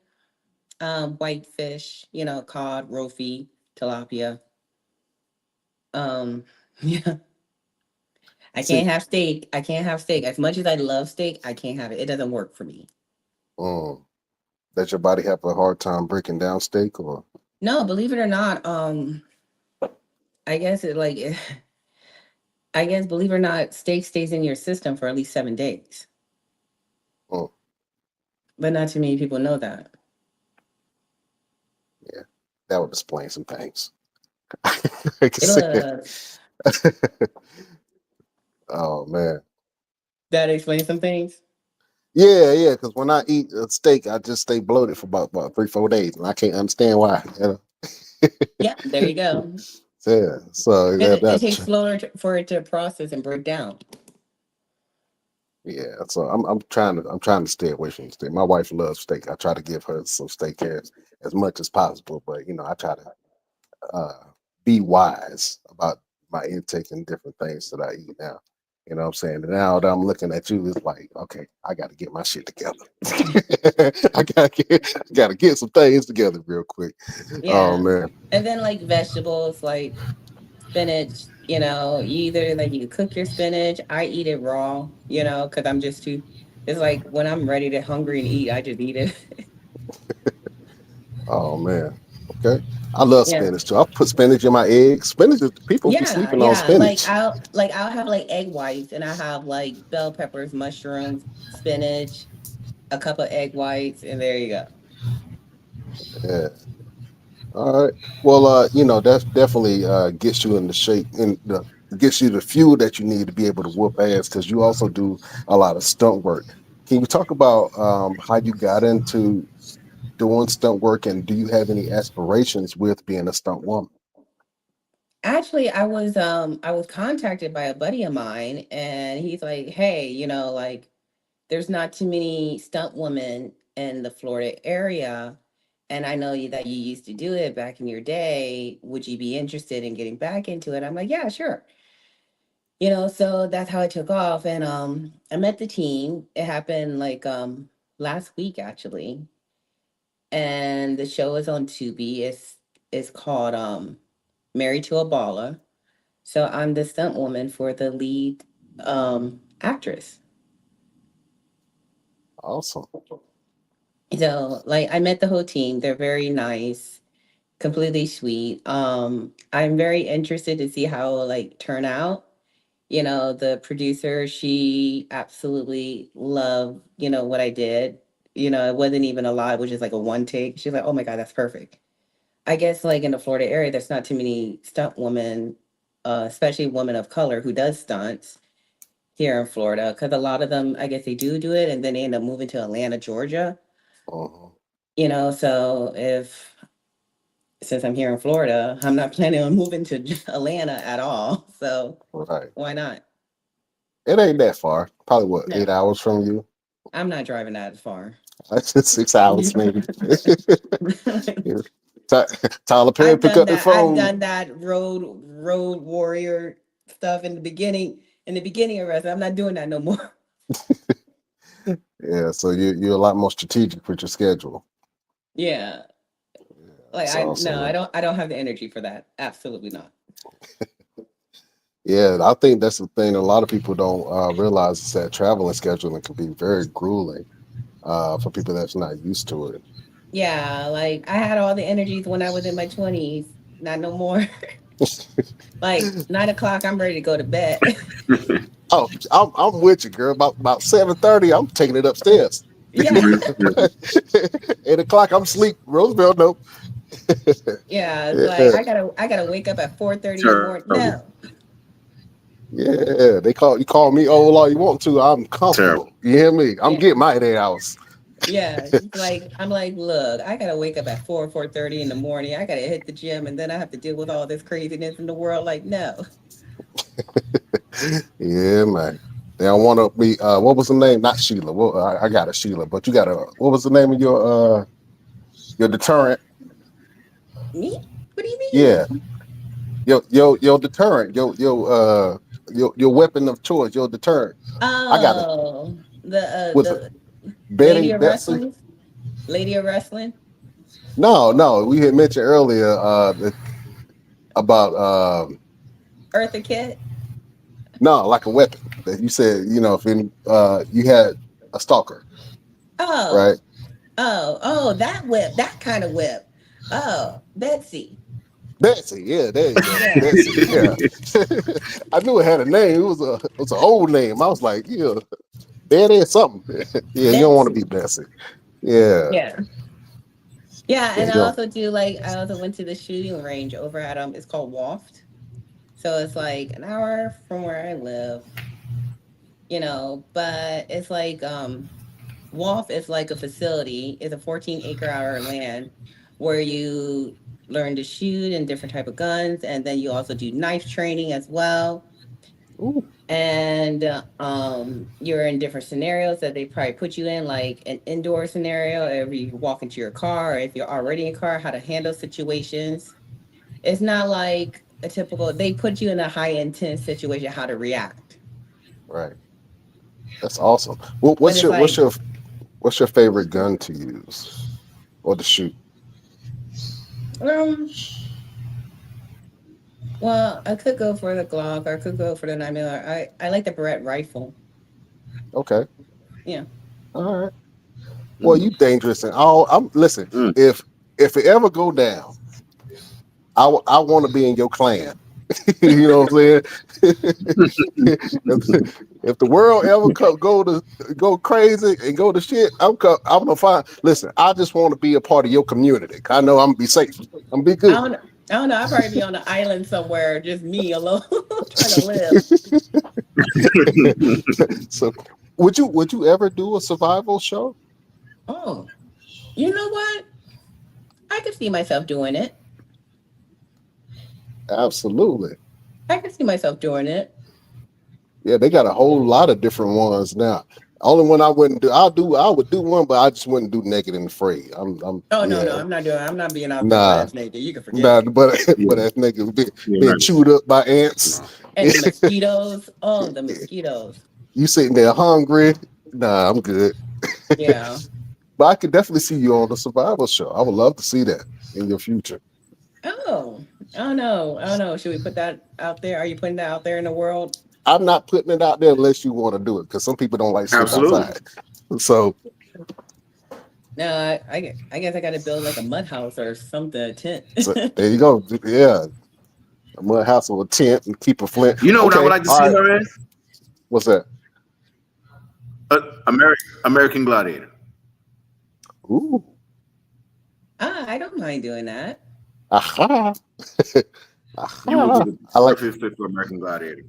white fish, cod, rofi, tilapia. Um, yeah. I See, can't have steak. I can't have steak. As much as I love steak, I can't have it. It doesn't work for me. mm, does your body have a hard time breaking down steak, or? No, believe it or not, I guess it like I guess believe it or not, steak stays in your system for at least 7 days. Mm, But not too many people know that. yeah, that would explain some things. I can It see was it. Oh man. that explains some things. Yeah, yeah. Because when I eat a steak, I just stay bloated for about 3, 4 days, and I can't understand why. Yeah, there you go. Yeah. So Because that it that takes slower for it to process and break down. yeah. So I'm trying to stay away from steak. My wife loves steak. I try to give her some steak as much as possible, but I try to uh, be wise about my intake and different things that I eat now. You know what I'm saying? And now that I'm looking at you, it's like, okay, I got to get my shit together. I gotta get some things together real quick. Oh Yeah. man, And then like vegetables, like spinach, you either like you cook your spinach. I eat it raw, because I'm just too. It's like when I'm ready to hungry and eat, I just eat it. oh man. Okay, I love Yeah. spinach too. I put spinach in my eggs. Spinach, people be Yeah, sleeping on yeah. Like spinach. I'll have like egg whites and I have like bell peppers, mushrooms, spinach, a couple of egg whites, and there you go. Yeah. All right. Well, that definitely gets you in the shape and gets you the fuel that you need to be able to whoop ass, because you also do a lot of stunt work. Can you talk about how you got into doing stunt work, and do you have any aspirations with being a stunt woman? Actually, I was contacted by a buddy of mine, and he's like, "Hey, like there's not too many stunt women in the Florida area, and I know that you used to do it back in your day. Would you be interested in getting back into it?" I'm like, "Yeah, sure." So that's how it took off, and I met the team. It happened like last week actually, and the show is on Tubi. It's called Married to a Baller. So I'm the stunt woman for the lead actress. Awesome. So like I met the whole team. They're very nice, completely sweet. I'm very interested to see how it'll like turn out. The producer, she absolutely loved, what I did. It wasn't even a lot, it was just like a one take. She's like, "Oh my God, that's perfect." I guess like in the Florida area, there's not too many stunt women, especially women of color who does stunts here in Florida. Because a lot of them, I guess they do it, and then they end up moving to Atlanta, Georgia. Uh-huh. So if since I'm here in Florida, I'm not planning on moving to Atlanta at all. So Right. why not? It ain't that far. Probably what, No, 8 hours from you? I'm not driving that far. That's just 6 hours, maybe. Yeah. Tyler Perry, I've pick done up the that. I've phone. done that road warrior stuff in the beginning. In the beginning of wrestling, I'm not doing that no more. Yeah, so you're a lot more strategic with your schedule. Yeah, like That's awesome, I man. don't have the energy for that. Absolutely not. Yeah, I think that's the thing a lot of people don't realize is that traveling scheduling can be very grueling for people that's not used to it. Yeah, like I had all the energies when I was in my 20s. Not no more. Like 9 o'clock, I'm ready to go to bed. Oh, I'm with you, girl. About 7:30, I'm taking it upstairs. Yeah, 8 o'clock, I'm asleep. Roosevelt, no. yeah. It's like Yeah, I gotta wake up at 4:30 in the morning. Terrible. No. yeah. You call me old all you want to. I'm Terrible. comfortable. You hear me? I'm Yeah. getting my 8 hours. Yeah, it's like I'm like, look, I gotta wake up at 4:30 in the morning. I gotta hit the gym, and then I have to deal with all this craziness in the world. Like, no, Yeah, man. They don't want to be. What was the name? Not Sheila. Well, I got a Sheila, but you got a. What was the name of your deterrent? me. What do you Yeah, mean? your deterrent. Your weapon of choice. Your deterrent. I got it. Oh, Was it the Betty lady of Betsy? wrestling, lady of wrestling. No. We had mentioned earlier about Eartha Kitt. no, like a weapon that you said. If you had a stalker, Oh, right? oh, that whip, that kind of whip. Oh, Betsy. Betsy, yeah, there you go. Yeah, Betsy, yeah. I knew it had a name. It was an old name. I was like, yeah, there is something. Yeah, you don't want to Betsy. be Betsy. Yeah, Yeah, yeah. yeah, And you I know. also do like I also went to the shooting range over at It's called Waft. So it's like an hour from where I live, but it's like WALF is like a facility, it's a 14-acre land where you learn to shoot and different type of guns, and then you also do knife training as well. Ooh, And you're in different scenarios that they probably put you in, like an indoor scenario, if you walk into your car, or if you're already in a car, how to handle situations. It's not like a typical, they put you in a high intense situation, how to react. right. That's awesome. What, But what's it's your what's like, your what's your favorite gun to use or to shoot? um, well, I could go for the Glock, or I could go for the 9mm. I like the Beretta rifle. Okay, Yeah. all right. Well, you dangerous and all. I'm listen. Mm. If it ever go down, I want to be in your clan. You know what I'm saying? if the world ever go crazy and go to shit, I'm gonna find. Listen, I just want to be a part of your community. I know I'm gonna be safe. I'm gonna be I good. don't, I don't know. I'd probably be on an island somewhere, just me alone, trying to live. So Would you ever do a survival show? Oh, you know what? I could see myself doing it. Absolutely. I could see myself doing it. Yeah, they got a whole lot of different ones now. Only one I wouldn't do. I would do one, but I just wouldn't do naked and afraid. Oh no, no, Yeah, I'm not doing. I'm not being out there nah, butt naked. You can forget nah. it. But Yeah, but that nigga yeah, being not chewed up by ants. no. And the mosquitoes. Oh, the mosquitoes. You sitting there hungry? Nah, I'm good. Yeah. But I could definitely see you on the survival show. I would love to see that in your future. Oh, I don't know. I don't know. Should we put that out there? Are you putting that out there in the world? I'm not putting it out there unless you want to do it, because some people don't like sleep Absolutely. outside. So No, I guess I got to build like a mud house or something, a tent. there you go. Yeah, a mud house or a tent and keep a flint. You know what I would Okay, like to all see right. her in? What's that? American Gladiator. Ooh, I don't mind doing that. aha, You would aha. be the I like perfect fit for American Gladiator.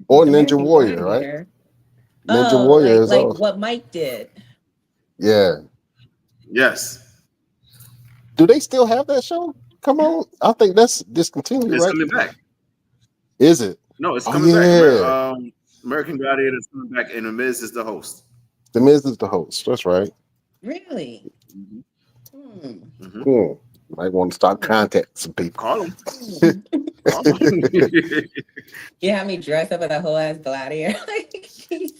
or Ninja American Warrior, right? Gladiator. Ninja Oh, Warrior is like all. what Mike did. Yeah. Yes, Do they still have that show? Come on, I think that's discontinued, it's right? coming back. Is it? No, it's Oh coming back. yeah, American Gladiator is coming back, and The Miz is the host. The Miz is the host. That's right. Really? Mhm. Hmm. Mhm. Hmm. Might want to start contacting some people. Call him. Hmm. Call him. You have me dressed up as a whole ass gladiator.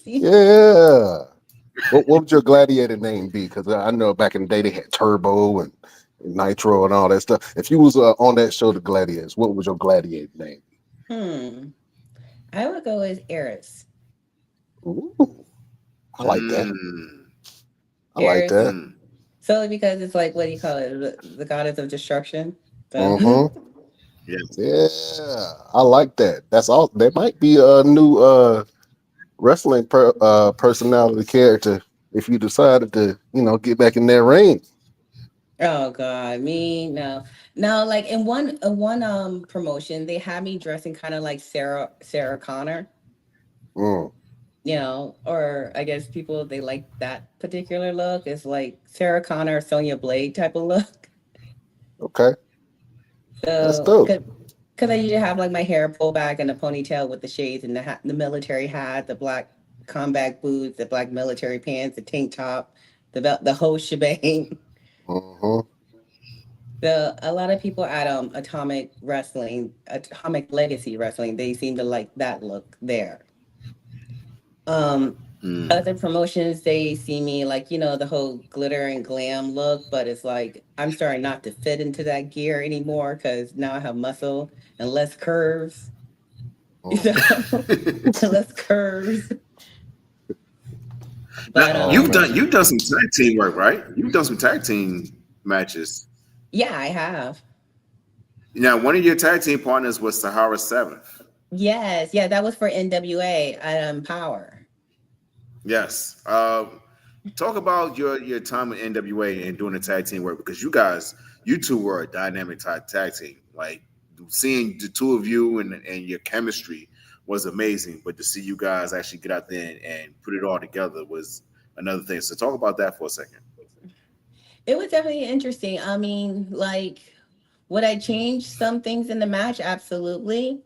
Yeah. What would your gladiator name be? Because I know back in the day they had Turbo and Nitro and all that stuff. If you was on that show, The Gladiators, what was your gladiator name? Hmm. I would go as Eris. Ooh, I like that. Mm, I like Eris, that. mm. solely because it's like, what do you call it? The goddess of destruction. So, Mm-hmm. Yes. Yeah, I like that. That's all. There might be a new wrestling personality character if you decided to, get back in that ring. oh God, me no, no. Like in one promotion, they had me dressing kind of like Sarah Connor. Mm, Or I guess people they like that particular look. It's like Sarah Connor, Sonya Blade type of look. okay, that's So, dope. because I usually have like my hair pulled back and a ponytail with the shades and the military hat, the black combat boots, the black military pants, the tank top, the belt, the whole shebang. Mm-hmm. A lot of people at Atomic Legacy Wrestling, they seem to like that look there. Um, Mm. Other promotions, they see me like, the whole glitter and glam look, but it's like I'm starting not to fit into that gear anymore because now I have muscle and less curves. Mm. Less curves. But Now Oh man. you've done some tag team work, right? You've done some tag team matches. yeah, I have. Now, one of your tag team partners was Sahara Seventh. Yes, yeah, that was for NWA at Power. Yes. Talk about your time with NWA and doing the tag team work because you two were a dynamic tag team. Like seeing the two of you and your chemistry was amazing. But to see you guys actually get out there and put it all together was another thing. So talk about that for a second. It was definitely interesting. I mean, like, would I change some things in the match? Absolutely.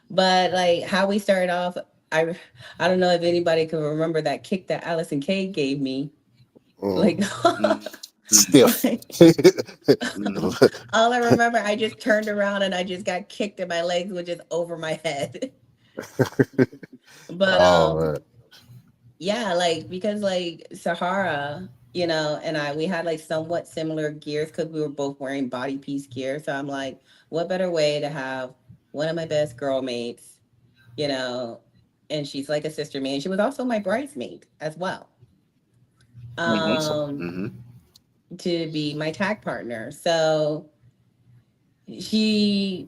But like how we started off, I I don't know if anybody can remember that kick that Allison Kay gave me. Mm. Like, Stiff. like, all I remember, I just turned around and I just got kicked and my legs were just over my head. But Oh man. yeah, like because like Sahara, and we had like somewhat similar gears because we were both wearing body piece gear. So I'm like, what better way to have one of my best girl mates, you know, and she's like a sister man. She was also my bridesmaid as well. Awesome. Um, to be my tag partner. So she,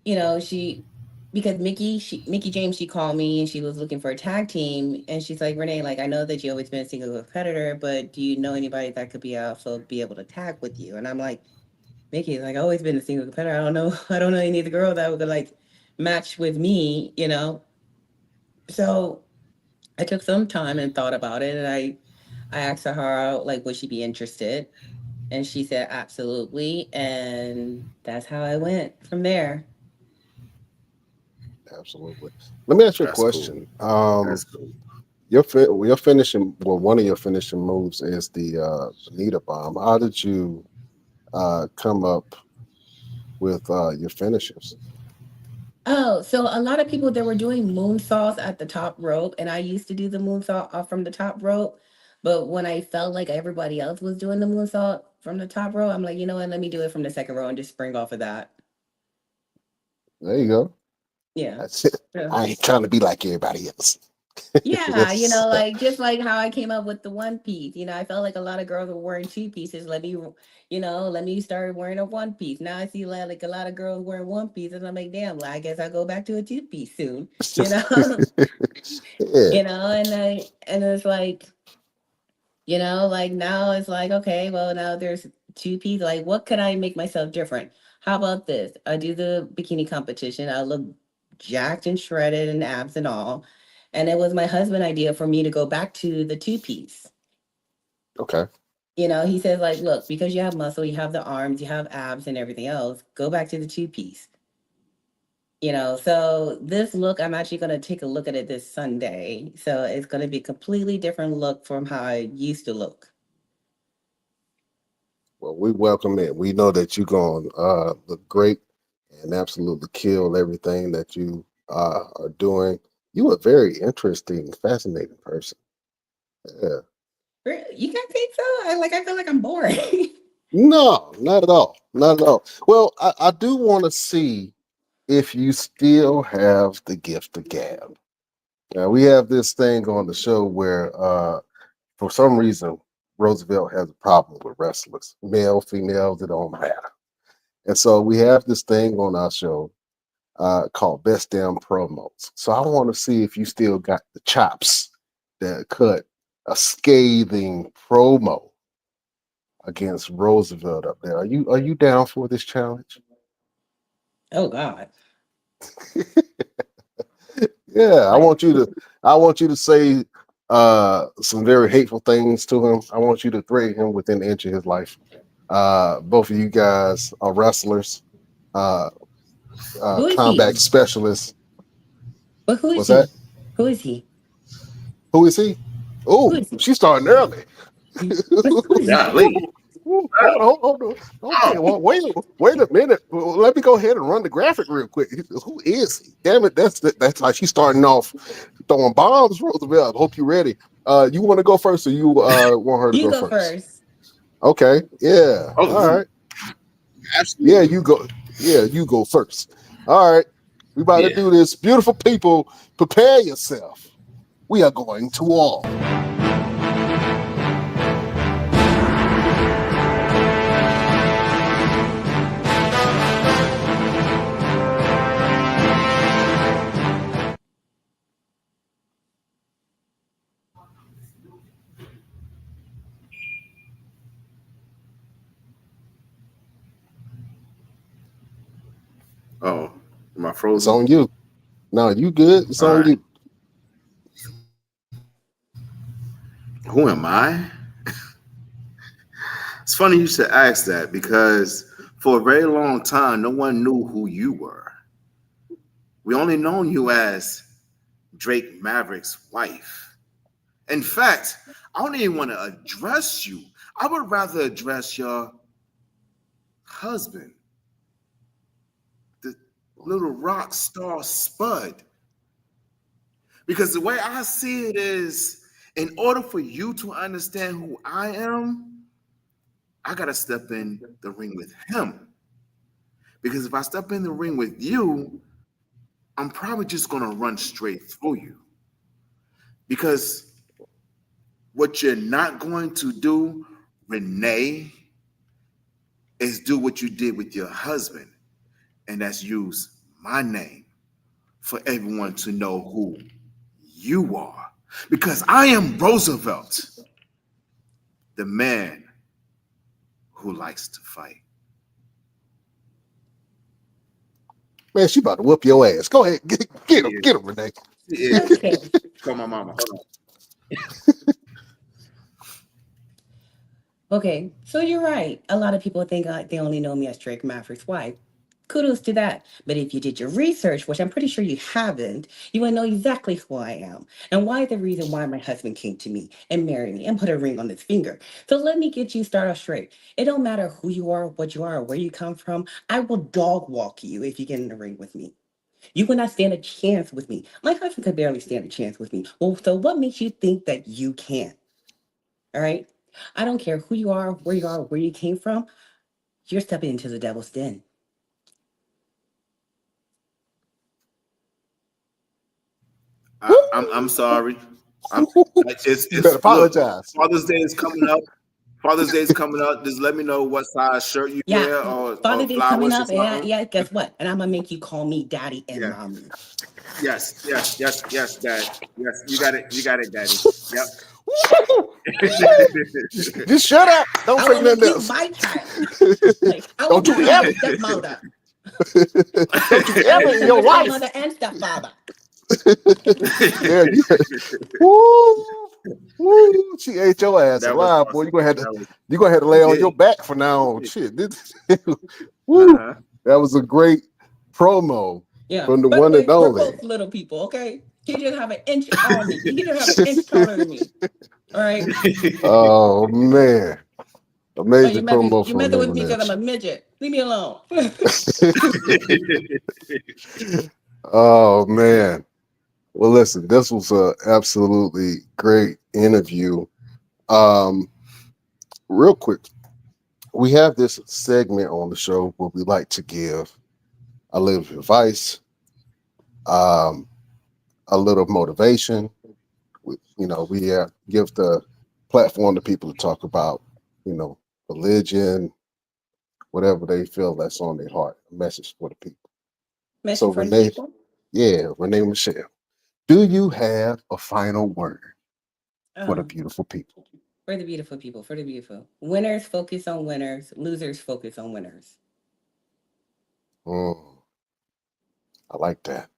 she because Mickey James, she called me and she was looking for a tag team and she's like, Renee, like I know that you always been a single competitor, but do you know anybody that could also be able to tag with you? And I'm like, Mickey, like I always been a single competitor. I don't know any of the girl that would like match with me. So I took some time and thought about it, and I asked her out, like, would she be interested? And she said absolutely, and that's how I went from there. Absolutely. Let me ask you a That's cool. question. That's cool. Your finishing, well, one of your finishing moves is the Bonita bomb. How did you come up with your finishers? Oh, so a lot of people that were doing moonsaults at the top rope, and I used to do the moonsault off from the top rope. But when I felt like everybody else was doing the moonsault from the top row, I'm like, you know what? Let me do it from the second row and just spring off of that. There you go. Yeah. That's it. Yeah. I ain't trying to be like everybody else. Yeah, Yes. like just like how I came up with the one piece. I felt like a lot of girls were wearing two pieces. Let me start wearing a one piece. Now I see like a lot of girls wearing one piece, and I'm like, damn, well, I guess I'll go back to a two piece soon. You know, Yeah. and it's like, like now it's like, okay, well, now there's two pieces. Like, what could I make myself different? How about this? I do the bikini competition. I look jacked and shredded and abs and all. And it was my husband' idea for me to go back to the two piece. Okay. He says, like, look, because you have muscle, you have the arms, you have abs and everything else, go back to the two piece. So this look, I'm actually going to take a look at it this Sunday. So it's going to be a completely different look from how I used to look. Well, we welcome it. We know that you're going to look great and absolutely kill everything that you are doing. You a very interesting, fascinating person. Yeah. You guys think so? I feel like I'm boring. No, not at all. Not at all. Well, I do want to see if you still have the gift of gab. Now, we have this thing on the show where, for some reason, Roosevelt has a problem with wrestlers, male, female, it don't matter. And so we have this thing on our show called Best Damn Promos. So I want to see if you still got the chops that cut a scathing promo against Roosevelt up there. Are you down for this challenge? Oh God. Yeah, I Like want you to say some very hateful things to him. I want you to threaten him within an inch of his life. Both of you guys are wrestlers, uh, who is combat he? specialists. But who is What's that? he? Who is he? Who is he? Who Oh, is he? she's starting early. But who is he? Golly. Hold on, hold on. Okay, well, wait a minute. Well, let me go ahead and run the graphic real quick. Who is he? Damn it, that's how she's starting off throwing bombs, Roosevelt. Hope you're ready. You want to go first, or you want her to You go go first? first. Okay, yeah. All Oh, right. Yeah, absolutely. you go. Yeah, you go first. All right. We about to Yeah. do this. Beautiful people, prepare yourself. We are going to war. Oh, am I It's frozen? on you. No, you good? It's All on right. you. Who am I? It's funny you should ask that because for a very long time, no one knew who you were. We only known you as Drake Maverick's wife. In fact, I don't even want to address you. I would rather address your husband, the little rock star Spud. Because the way I see it is, in order for you to understand who I am, I got to step in the ring with him. Because if I step in the ring with you, I'm probably just going to run straight through you. Because what you're not going to do, Renee, is do what you did with your husband, and that's use my name for everyone to know who you are. Because I am Roosevelt, the man who likes to fight. Man, she about to whoop your ass. Go ahead, get him, Yeah, get him, Renee. yeah. Okay. Call my mama. Hold on. Okay, so you're right. A lot of people think they only know me as Drake Maverick's wife. Kudos to that. But if you did your research, which I'm pretty sure you haven't, you would know exactly who I am and why the reason why my husband came to me and married me and put a ring on his finger. So let me get you started straight. It don't matter who you are, what you are, or where you come from. I will dog walk you if you get in the ring with me. You will not stand a chance with me. My husband could barely stand a chance with me. Well, so what makes you think that you can? All right. I don't care who you are, where you came from. You're stepping into the devil's den. I'm sorry. I'm You better it's look. apologize. Father's Day is coming up. Father's Day is coming up. Just let me know what size shirt you Yeah. wear Father or Day's coming flowers or up. And something. yeah, guess what? And I'm gonna make you call me daddy and Yeah. mommy. Yes, Dad. Yes, you got it. You got it, Daddy. Yep. Just shut up. Don't I say will make nothing you else. my child. Like I will Don't you become your ever, stepmother. don't you I will ever in become your your life. stepmother and stepfather. Yeah, you, woo, woo, she ate your ass That was alive, boy. awesome. That was You gonna have to you lay on your did. back from now You on. did. Shit, Uh woo, huh. that was a great promo Yeah. from the By the one and way, we're only. both little people, okay? He just have an inch on me. He just have an inch taller than me. All right. Oh man, Oh, amazing promo you from messing Renee with me because I'm a Michelle. midget. Leave me alone. Oh man. Well, listen, this was a absolutely great interview. Um, Real quick, we have this segment on the show where we like to give a little advice, um, a little motivation. We give the platform to people to talk about, you know, religion, whatever they feel that's on their heart, a message for the people. So, Message for the Renee, people. yeah, Renee Michelle, do you have a final word for the Oh, beautiful people? for the beautiful people, for the beautiful. Winners focus on winners. Losers focus on winners. Mm, I like that.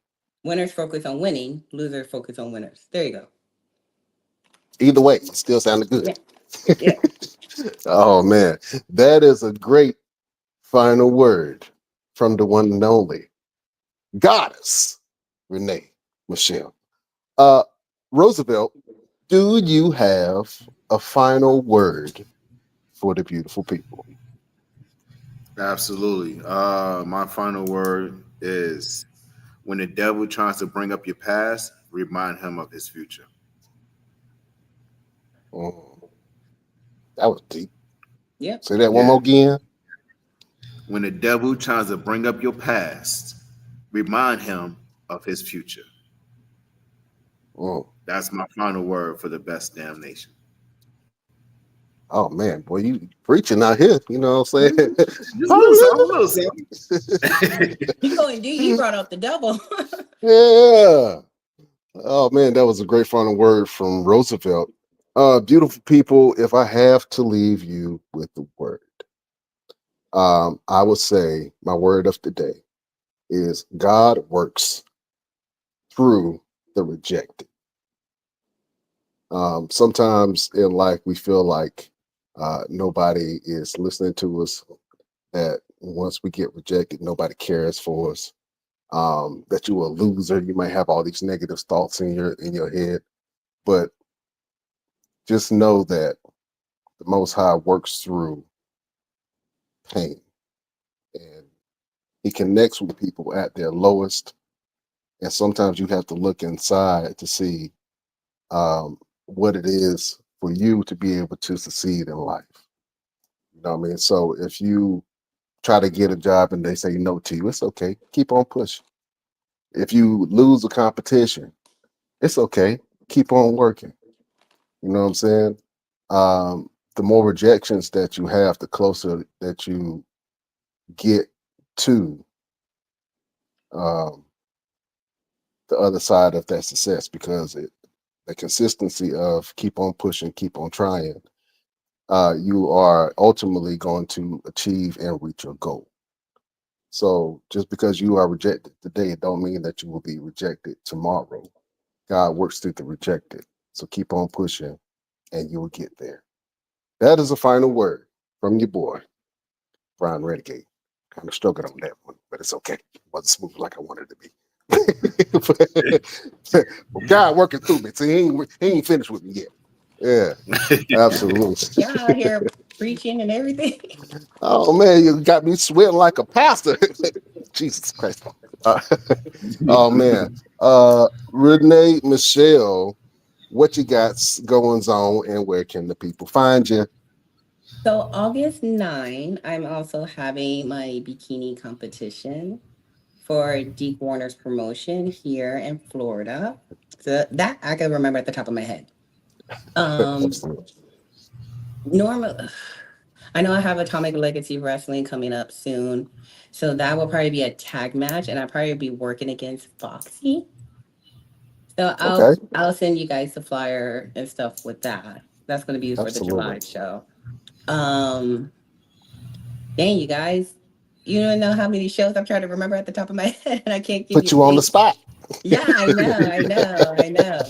Winners focus on winning. Losers focus on winners. There you go. Either way, it still sounded good. Yeah. Yeah. Oh man, that is a great final word from the one and only goddess, Renee Michelle. Uh, Roosevelt, do you have a final word for the beautiful people? Absolutely. My final word is when the devil tries to bring up your past, remind him of his future. Mm, that was deep. Yep. Say that one Yeah. more again. When the devil tries to bring up your past, remind him of his future. Mm. That's my final word for the best damnation. Oh man, boy, you preaching out here. You know what I'm saying? Just a little something, a little something. You going deep. You brought up the devil. Yeah. Oh man, that was a great final word from Roosevelt. Beautiful people, if I have to leave you with the word, I would say my word of the day is God works through the rejected. Sometimes in life we feel like nobody is listening to us, that once we get rejected, nobody cares for us, that you're a loser. You might have all these negative thoughts in your head, but just know that the Most High works through pain, and He connects with people at their lowest. And sometimes you have to look inside to see what it is for you to be able to succeed in life. You know what I mean? So if you try to get a job and they say no to you, it's okay. Keep on pushing. If you lose a competition, it's okay. Keep on working. You know what I'm saying? The more rejections that you have, the closer that you get to um, the other side of that success, because the consistency of keep on pushing, keep on trying, you are ultimately going to achieve and reach your goal. So just because you are rejected today, it don't mean that you will be rejected tomorrow. God works through the rejected. So keep on pushing and you'll get there. That is a final word from your boy, Brian Renegade. Kind of struggled on that one, but it's okay. It wasn't smooth like I wanted it to be. God working through me. See, he ain't finished with me yet. Yeah, absolutely. Y'all out here preaching and everything. Oh man, you got me sweating like a pastor. Jesus Christ. Uh, oh man. Renee Michelle, what you got going on and where can the people find you? So August 9, I'm also having my bikini competition for Deep Warner's promotion here in Florida. So that I can remember at the top of my head. Absolutely. Normal. I know I have Atomic Legacy Wrestling coming up soon. So that will probably be a tag match, and I'll probably be working against Foxy. So Okay, I'll send you guys the flyer and stuff with that. That's gonna be for the absolutely. July show. Um Dang, you guys, you don't know how many shows I'm trying to remember at the top of my head. I can't give Put you you on the dates. spot. Yeah, I know.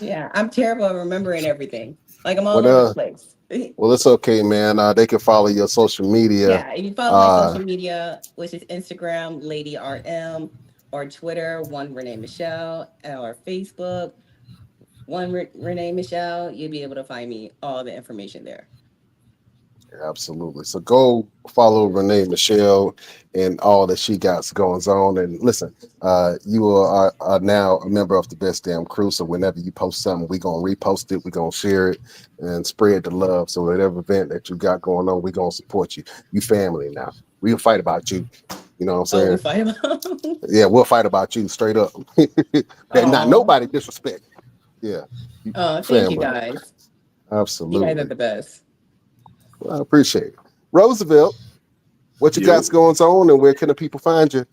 Yeah, I'm terrible at remembering everything. Like I'm all Well, over the place. well, it's okay, man. They can follow your social media. Yeah, if you follow my Uh, social media, which is Instagram, Lady RM, or Twitter, one Renee Michelle, or Facebook, one Renee Michelle, you'll be able to find me all the information there. Absolutely. So go follow Renee Michelle and all that she got going on. And listen, you are now a member of the Best Damn Crew. So whenever you post something, we're going to repost it. We're going to share it and spread the love. So whatever event that you got going on, we're going to support you. You family now. We'll fight about you. You know what I'm Oh, we saying? fight about. Yeah, we'll fight about you straight up. That not Oh, nobody disrespect. Yeah, oh, thank you family. guys. You guys are Absolutely. the best. Well, I appreciate it. Roosevelt, what you got Yo, going on and where can the people find you?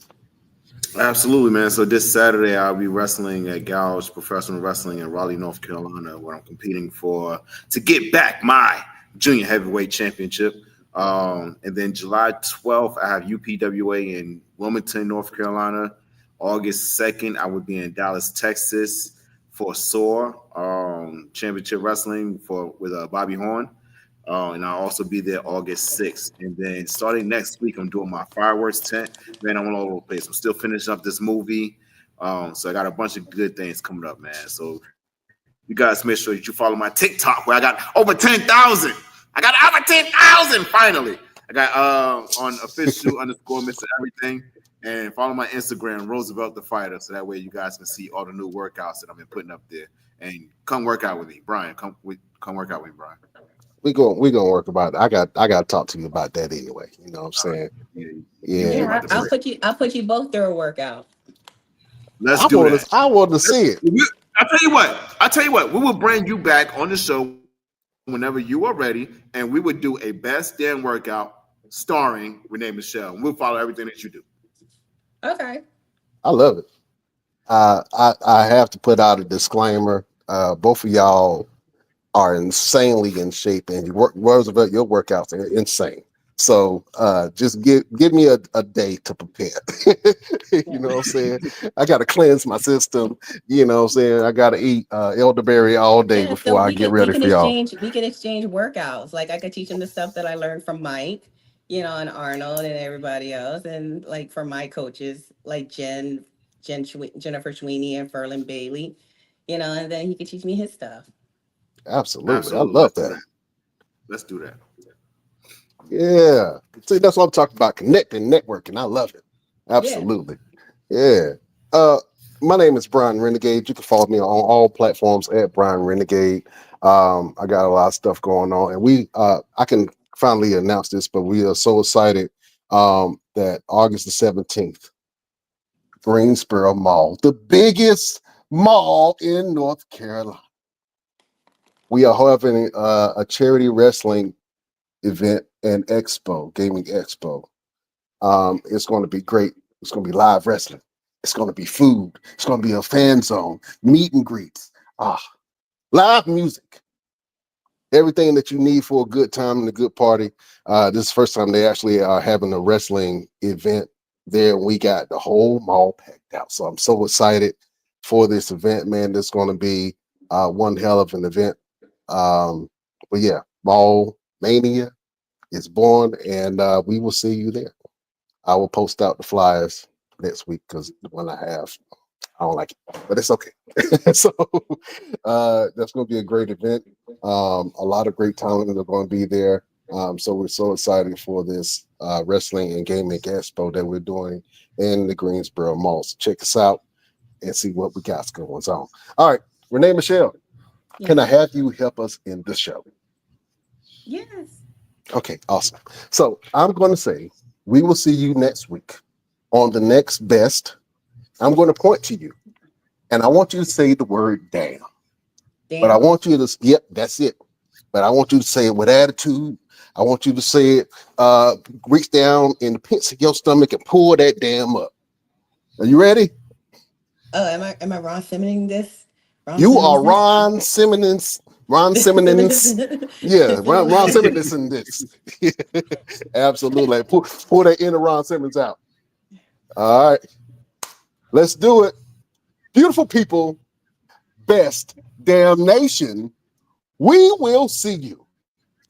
absolutely, man. So this Saturday, I'll be wrestling at Gouge Professional Wrestling in Raleigh, North Carolina, where I'm competing for to get back my junior heavyweight championship. And then July 12th, I have UPWA in Wilmington, North Carolina. August 2nd, I will be in Dallas, Texas for SOAR Championship Wrestling with Bobby Horn. And I'll also be there August 6th. And then starting next week, I'm doing my fireworks tent. Man, I'm all over the place. I'm still finishing up this movie. So I got a bunch of good things coming up, man. So you guys make sure that you follow my TikTok where I got over 10,000. I got over 10,000 finally. I got on official underscore Mr. Everything. And follow my Instagram, Roosevelt the Fighter. So that way you guys can see all the new workouts that I've been putting up there. And come work out with me. Brian, come work out with me, Brian. We gonna work about it. I got to talk to you about that anyway. You know what I'm All right. saying? Yeah, you Yeah. Yeah, about to I'll break. put you both through a workout. Let's I do want that. to I want to see it. I'll tell you what. I'll tell you what. We will bring you back on the show whenever you are ready, and we would do a best damn workout starring Renee Michelle. And we'll follow everything that you do. Okay. I love it. I have to put out a disclaimer. Both of y'all are insanely in shape, and Roosevelt, your workouts are insane. So just give me a day to prepare. You Yeah. know what I'm saying? I got to cleanse my system. You know what I'm saying? I got to eat elderberry all day Yeah, so before I get ready for y'all. we can exchange workouts. Like I could teach them the stuff that I learned from Mike, and Arnold and everybody else, and like from my coaches like Jennifer Sweeney and Ferlin Bailey, and then he could teach me his stuff. Absolutely. I Absolutely. love Let's do that. that. Let's do that. Yeah. See, that's what I'm talking about. Connecting, networking. I love it. Yeah. Absolutely. Yeah. Uh, my name is Brian Renegade. You can follow me on all platforms at Brian Renegade. I got a lot of stuff going on, and I can finally announce this, but we are so excited that August the 17th, Greensboro Mall, the biggest mall in North Carolina. We are having a charity wrestling event and expo, gaming expo. It's going to be great. It's going to be live wrestling. It's going to be food. It's going to be a fan zone, meet and greets, live music, everything that you need for a good time and a good party. This is the first time they actually are having a wrestling event there. We got the whole mall packed out. So I'm so excited. for this event, man. It's going to be one hell of an event. But yeah, Mall Mania is born, and we will see you there. I will post out the flyers next week because the one I have, I don't like it, but it's okay. So that's going to be a great event. A lot of great talent are going to be there. So we're so excited for this wrestling and gaming expo that we're doing in the Greensboro Mall. So check us out and see what we got going on. All right, Renee Michelle, can I have you help us in the show? Yes. Okay, awesome. So I'm going to say we will see you next week on the next best. I'm going to point to you, and I want you to say the word damn. But I want you to, yep, that's it. But I want you to say it with attitude. I want you to say it, reach down in the pits of your stomach and pull that damn up. Are you ready? Oh, am I Ron Simmoning this? You are Ron Simmons. Ron Simmons. Yeah, Ron Simmons in this. Absolutely. Pull that inner Ron Simmons out. All right. Let's do it. Beautiful people, best damnation. We will see you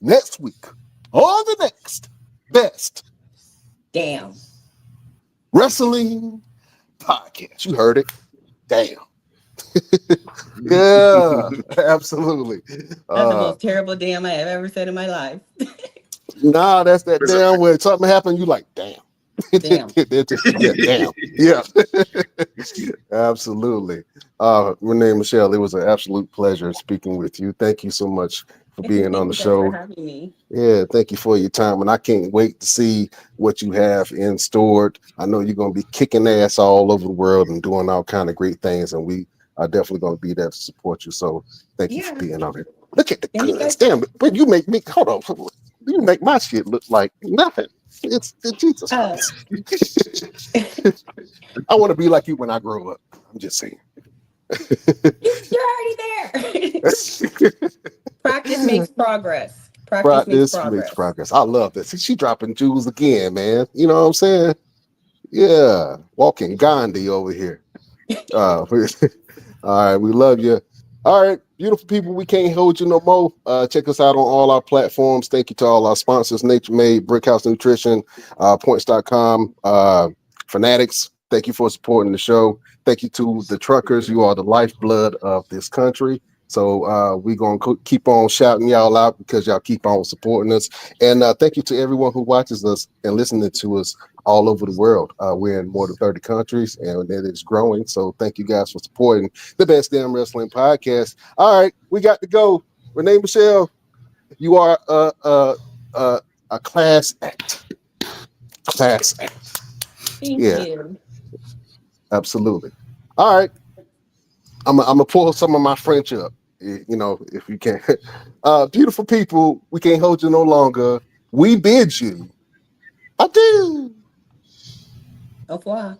next week on the next best damn wrestling podcast. You heard it. Damn. Yeah, absolutely. That's the most terrible damn I have ever said in my life. Nah, that's that damn when something happened, you like, damn. Damn. Yeah, damn. Yeah. Absolutely. Renee Michelle, it was an absolute pleasure speaking with you. Thank you so much for being on the show. For having me. Yeah, thank you for your time. And I can't wait to see what you have in stored. I know you're going to be kicking ass all over the world and doing all kind of great things. And we are definitely going to be there to support you. So thank you for being on here. Look at the goods. Damn it. But you make me, hold on. You make my shit look like nothing. It's Jesus Christ. I want to be like you when I grow up. I'm just saying. You're already there. Practice makes progress. Practice makes progress. I love this. She dropping jewels again, man. You know what I'm saying? Yeah. Walking Gandhi over here. All right. We love you. All right, beautiful people, we can't hold you no more. Check us out on all our platforms. Thank you to all our sponsors, Nature Made, Brickhouse Nutrition, Points.com, Fanatics. Thank you for supporting the show. Thank you to the truckers. You are the lifeblood of this country. So we're going to keep on shouting y'all out because y'all keep on supporting us. And thank you to everyone who watches us and listening to us all over the world. We're in more than 30 countries and it is growing. So thank you guys for supporting the Best Damn Wrestling Podcast. All right, we got to go. Renee Michelle, you are a class act. Class act. Thank you. Absolutely. All right. I'm gonna pull some of my French up, you know, if you can. Beautiful people, we can't hold you no longer. We bid you adieu. Au revoir.